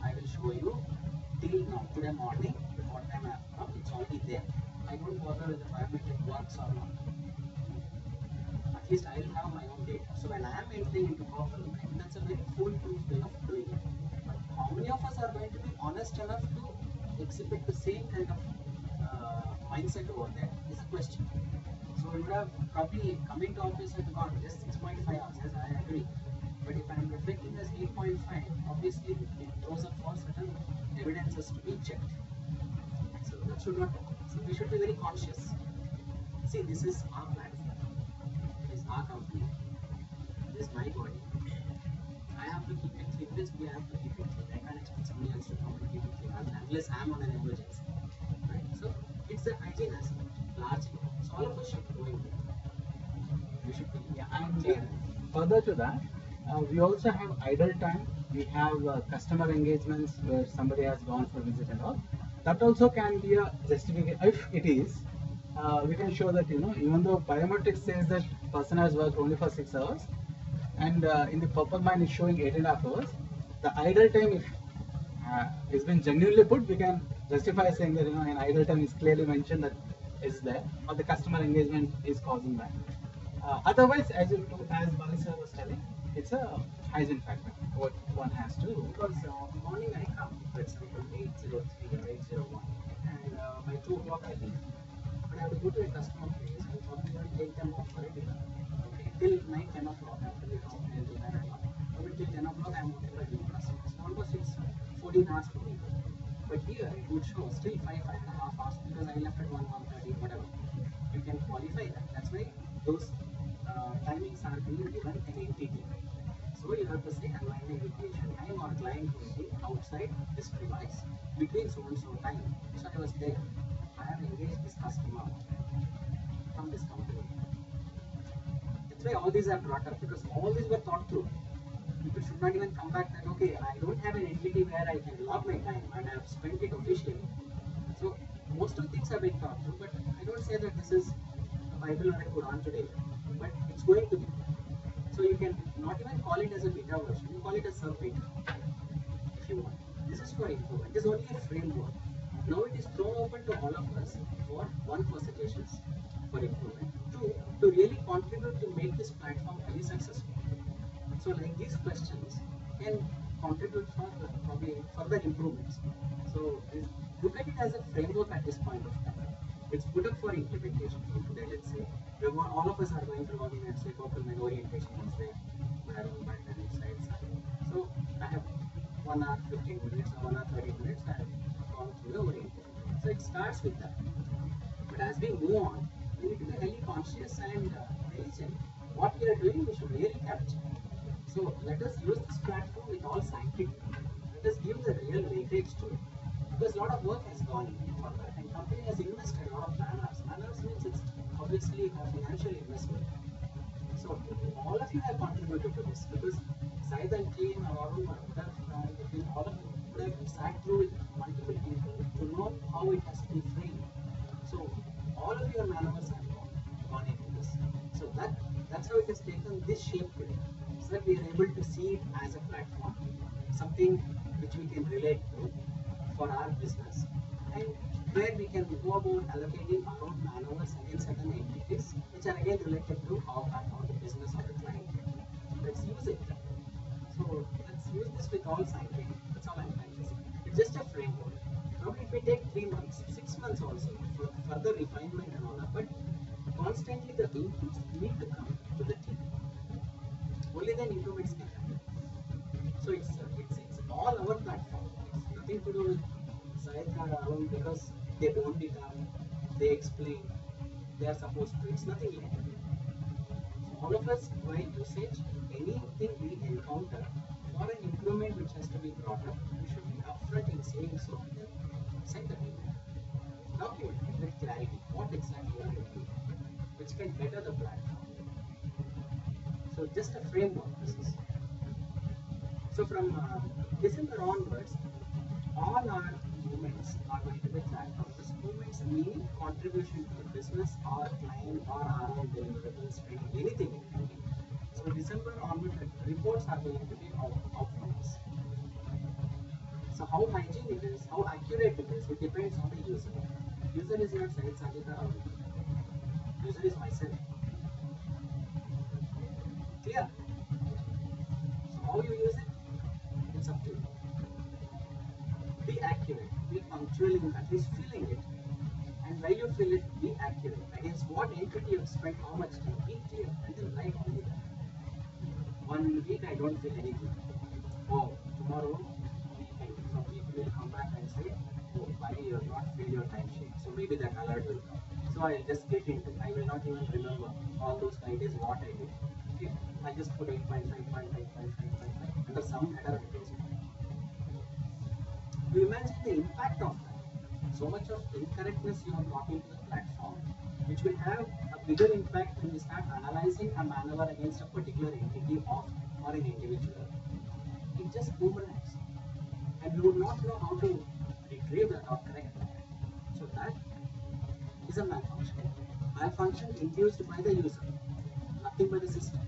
I will show you till now, today morning, what time I have come. It's already there. I don't bother with the biometric works or not. At least I will have my own data. So when I am entering into Purplemine, that's a very foolproof way of doing it. But how many of us are going to be honest enough to exhibit the same kind of mindset over there is a question. So we would have probably come into office and gone just 6.5 hours, yes, I agree. But if I am reflecting as 8.5, obviously it throws up for certain evidences to be checked. So that should not happen. So we should be very conscious. See, this is our platform. It is our company. This is my body. I have to keep it clean. Basically, I have to keep it clean. I can't expect somebody else to come and keep it clean unless I am on an emergency. Right? So it's the hygiene aspect, largely. So all of us should be doing that. We should be clear. Further to that, we also have idle time. We have customer engagements where somebody has gone for visit and all. That also can be a justification. If it is, we can show that even though biometrics says that person has worked only for 6 hours, and in the Purplemine is showing 8.5 hours. The idle time, if has been genuinely put, we can justify saying that in idle time is clearly mentioned that is there, or the customer engagement is causing that. Otherwise, as Bali sir was telling, it's a hygiene factor. What one has to do. Because morning I come, for example, 8:03 or 8:01, and by 2 o'clock I leave. But I have to go to a customer place and probably going to take them off for a dinner. Okay, till night 10 o'clock, I have to be home till 9 o'clock. But till 10 o'clock I am working with new customers. So almost it's 14 hours for me. But here it would show still 5.5 hours because I left at 1:30, whatever. You can qualify that. That's why those timings are being given an entity. So you have to say aligning vacation time or client meeting outside this device between so and so time. So I was there. I have engaged this customer from this company. That's why all these are brought up because all these were thought through. People should not even come back that okay, I don't have an entity where I can log my time and I have spent it officially. So most of the things have been thought through, but I don't say that this is a Bible or a Quran today, but it's going to be. So you can not even call it as a beta version, you call it a sub beta if you want. This is for improvement. It is only a framework. Now it is thrown open to all of us for one, for suggestions for improvement, two, to really contribute to make this platform very successful. So like these questions can contribute for probably further improvements. So look at it as a framework at this point of time. It's put up for implementation from today, let's say. All of us are going to log in and say Purplemine orientation is there. So I have 1 hour 15 minutes or 1 hour 30 minutes I have gone through the orientation. So it starts with that. But as we move on, we need to be really conscious and diligent. What we are doing, we should really capture. So let us use this platform with all sanctity. Let us give the real weightage to it. Because a lot of work has gone in for that, and company has invested a lot of man-hours. Man-hours means it's obviously a financial investment. So all of you have contributed to this because Said and team or Arun or all of you would have sat through with multiple people to know how it has to be framed. So all of your man-hours have gone into this. So that's how it has taken this shape today. So that we are able to see it as a platform, something which we can relate to for our business, and where we can go about allocating our own man-hours against certain entities, which are again related to how the business of the client. Let's use it. So let's use this with all sanctity. That's all I'm trying to say. It's just a framework. Probably it may take 3 months, 6 months also for further refinement and all that, but constantly the inputs need to come to the team. Only then improvements can happen. So it's all our platform. It's nothing to do with Syed or Arun because they own it up, they explain, they are supposed to. It's nothing like that. So all of us, while usage, anything we encounter for an improvement which has to be brought up, we should be upfront in saying so and then send the people. Document it with clarity, what exactly are you doing, which can better the platform. So just a framework this is. So from December onwards, all our movements are going to be tracked on this. Movements meaning contribution to the business or client or our own deliverables, anything it can be. So December onwards, reports are going to be out from us. So how hygienic it is, how accurate it is, it depends on the user. User is not Syed Sajida or user is myself. Clear? So how you use it, it's up to you. Be accurate, be punctual in at least filling it. And while you fill it, be accurate. Against what entity you have spent how much time, be clear and then write only that. 1 week I don't fill anything. Oh, tomorrow some people will come back and say, oh, why you have not filled your time sheet. So maybe that alert will come. So I'll just get into it. I will not even remember all those 5 days what I did. Okay, I just put 8.5 under some header replacement. You imagine the impact of that. So much of incorrectness you have brought into the platform, which will have a bigger impact when we start analyzing a maneuver against a particular entity or an individual. It just boomerangs. And you would not know how to retrieve that or correct that. So that is a malfunction. Malfunction induced by the user, nothing by the system.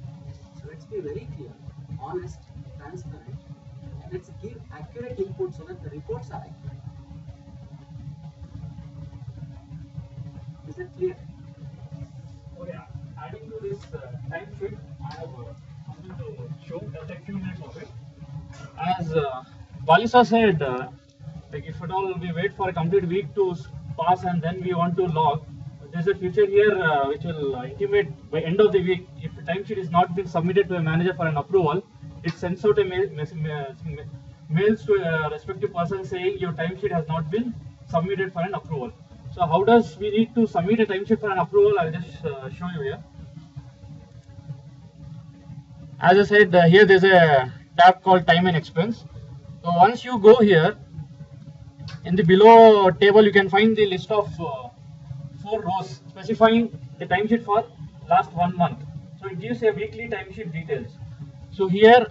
So let's be very clear, honest, transparent, and let's give accurate input so that the reports are accurate. Is Is it clear? Okay, adding to this time sheet, I have something to show. I'll take few minutes of it. As Balisa said, like if at all we wait for a complete week to pass and then we want to log, there's a feature here which will intimate by end of the week if the timesheet is not been submitted to a manager for an approval, it sends out a mails to a respective person saying your timesheet has not been submitted for an approval. So how does we need to submit a timesheet for an approval? I'll just show you here. As I said, here there's a tab called time and expense. So once you go here, in the below table you can find the list of 4 rows specifying the timesheet for last 1 month. So it gives a weekly timesheet details. So here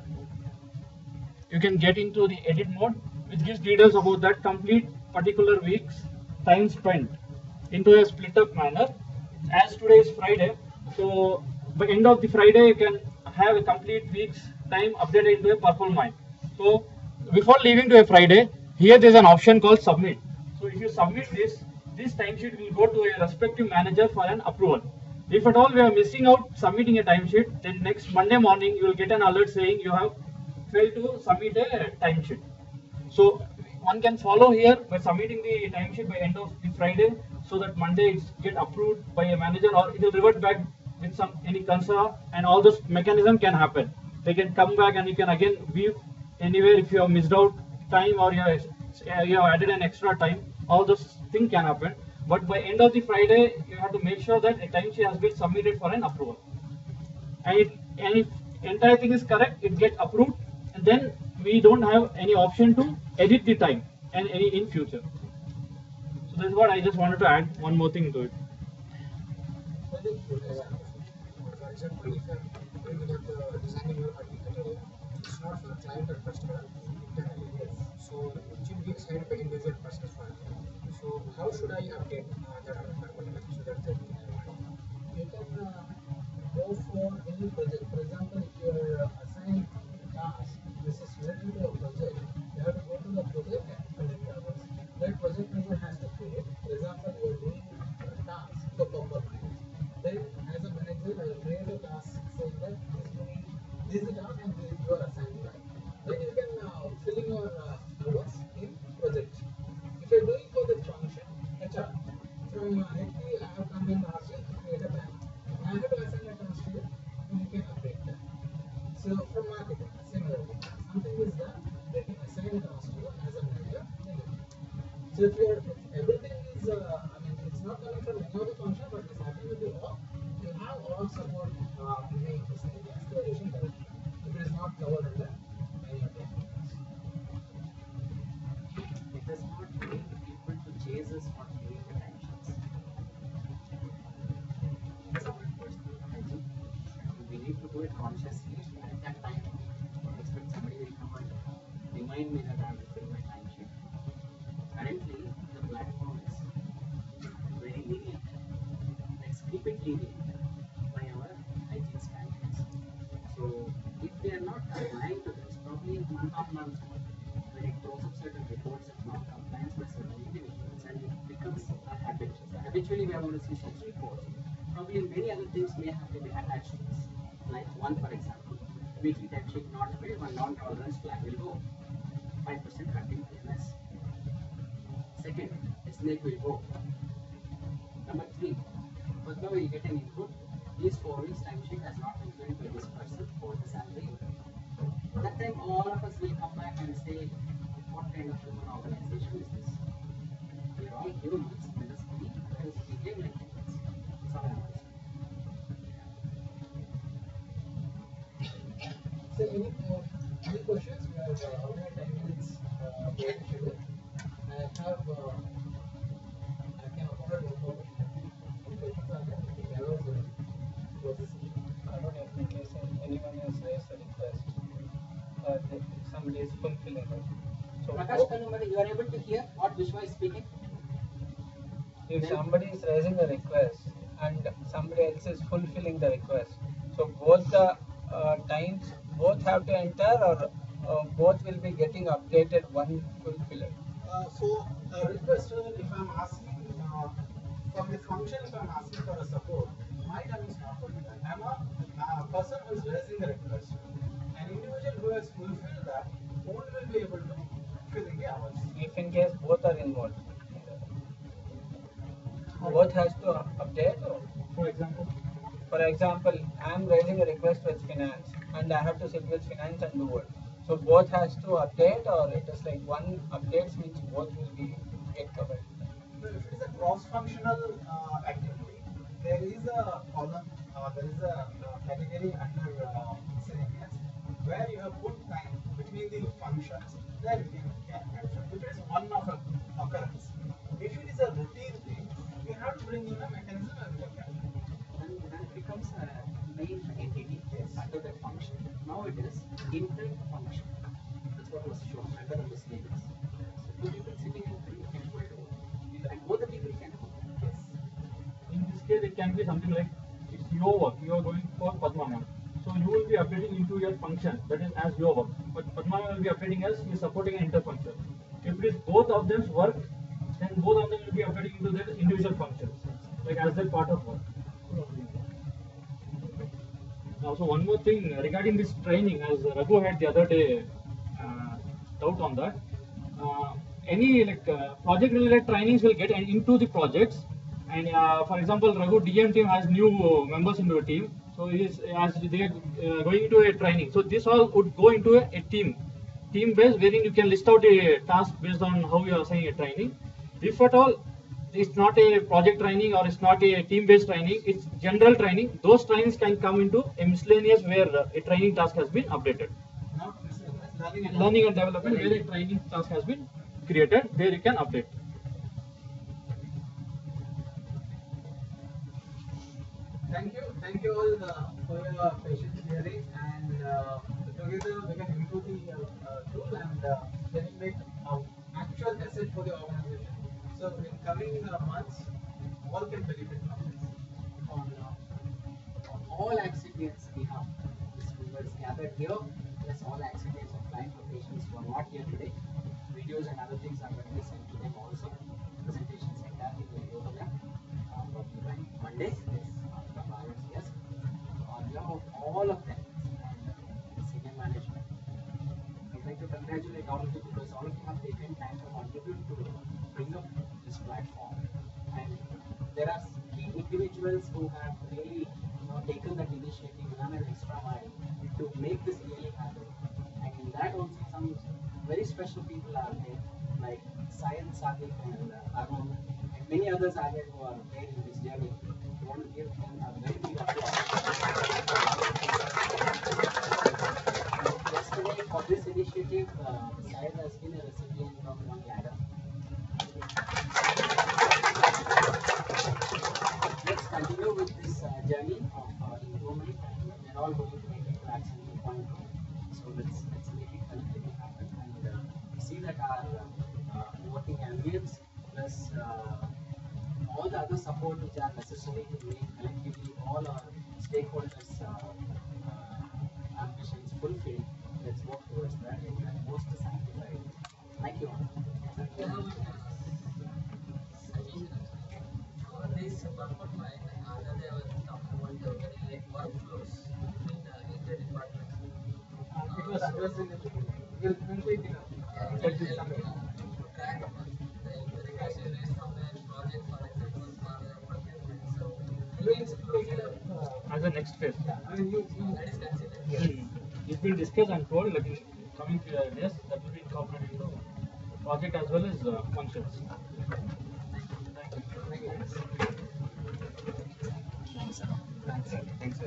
you can get into the edit mode, which gives details about that complete particular week's time spent into a split up manner. As today is Friday, so by end of the Friday you can have a complete week's time updated into a Purplemine. So before leaving to a Friday, here there is an option called submit. So if you submit this timesheet will go to a respective manager for an approval. If at all we are missing out submitting a timesheet, then next Monday morning you will get an alert saying you have failed to submit a timesheet. So one can follow here by submitting the timesheet by end of the Friday, so that Monday it's get approved by a manager, or it will revert back with any concern, and all those mechanism can happen. They can come back and you can again view anywhere if you have missed out time or you have added an extra time. All those things can happen. But by end of the Friday, you have to make sure that a timesheet has been submitted for an approval. And if entire thing is correct, it gets approved, and then we don't have any option to edit the time and any in future. So that's what I just wanted to add one more thing to it. For example, if I'm bringing up the designing your architecture, it's not for the client or customer internally. So it should be assigned by individual person. So how should I update that so that you can go for any project. For example, if you are assigned task, this is related to a project, you have to go to the project and collect hours. That project manager has to create. For example, you are doing a task for Purplemine. Then as a manager, I will create a task saying that this is the task and you are assigned that. Then you can fill in your hours in project. If you are doing for the function, HR, from HP, I have come in last week to create a plan. I have to assign a task to you, and you can update that. So from marketing, similarly, something is done, they can assign a task to you as a manager. So if everything is, it's not coming from any other function, but it's happening with the org, you have org support behind this exploration direction. If it is not covered under any of the functions. It does not bring people to chase us for doing the timesheets. It's our personal hygiene. We need to do it consciously at that time. Expect somebody will come and remind me that I have to fill my timesheet. Currently, the platform is very lenient. Let's keep it lenient by our hygiene standards. So, if they are not aligned to this, probably month on month, when it throws up certain reports of non-compliance by certain individuals, and it becomes a habit. So habitually, we are going to see such reports. Probably many other things may have to be attached to this. Like one, for example, weekly timesheet not filled, one non-tolerance flag will go. 5% continuous. Second, a snake will go. Number 3, Padma will get an input. This 4 weeks timesheet has not been filled by this person for the salary. That time all of us will come back and say, what kind of human organization is this? We are all humans, let us behave like humans. That's all I want to say. So any questions? We have already 10 minutes schedule. I can afford no more. Any questions are there? We can also close this session. I don't know in case anyone has raised a request or if somebody is fulfilling it. So Prakash Kanumari, you are able to hear what Vishwa is speaking? if somebody is raising a request and somebody else is fulfilling the request, so both the times both have to enter, or both will be getting updated one fulfiller. So a requester, if I'm asking from the function, if I'm asking for a support, my term is not going to be. I'm a person who is raising the request. An individual who has fulfilled that only will be able to fill in the hours. If in case both are involved, both has to update. Or, for example, I am raising a request with finance, and I have to sit with finance and do it. So both has to update, or it is like one updates means both will be get covered. So if it is a cross-functional activity, there is a column, there is a category under miscellaneous where you have put time between the functions. There you can mention. If it is one of a occurrence, if it is a routine thing, you have to bring in a mechanism and look at it. Then it becomes a main entity under that function. Now it is inter-function. That's what was shown under the miscellaneous. So two people sitting in three can do it. And both the people can do it. Yes. In this case, it can be something like it's your work. You are going for Purplemine. So you will be updating into your function, that is as your work. But Purplemine will be updating as he is supporting an inter-function. If it is both of them's work, then both of them will be updating into their individual functions, like as their part of work. Also, one more thing regarding this training, as Raghu had the other day doubt on that. Any project related trainings will get into the projects, and for example, Raghu DM team has new members into a team, so as they are going into a training. So this all would go into a team based, wherein you can list out a task based on how you are assigning a training. If at all it's not a project training or it's not a team based training, it's general training. Those trainings can come into a miscellaneous where a training task has been updated. Not miscellaneous, Learning and development, where a training task has been created, there you can update. Thank you all for your patience hearing, and together we can improve the tool and then make actual asset for the organization. So in coming months, all can benefit from this. On all accidents we have this members gathered here, plus all accidents of client locations who are not here today. Videos and other things are going to be sent to them also. Presentations entirely will go to them. Probably by Monday, from ours, yes. On behalf of all of them and senior management, I'd like to congratulate all of you because all of you have taken time to contribute to bring up this platform. And there are key individuals who have really taken that initiative, done an extra mile to make this really happen. And in that also some very special people are there, like Sayan, Sadiq and Arun, and many others are there who are there in this journey. We want to give them a very big applause. Yesterday for this initiative, Sayan has been a recipient of one ladder. Let's continue with this journey of improvement, and we're all going to make it to Axcend 2.0. So let's make it collectively happen, and see that our working ambience plus all the other support which are necessary to make collectively all our stakeholders' ambitions fulfilled. Let's work towards that in the most sanctified. Thank you all. This Purplemine, other day I was talking about the workflows between inter-departments. It was addressed in the beginning. We'll take it up. It will help to track the request is raised from a project, for example, for procurement. So we can take it up. As a next phase. I mean, you That is considered. Yes. It's been discussed and told, like in coming days, that will be incorporated into project as well as functions. Thank you. Thanks. Thanks.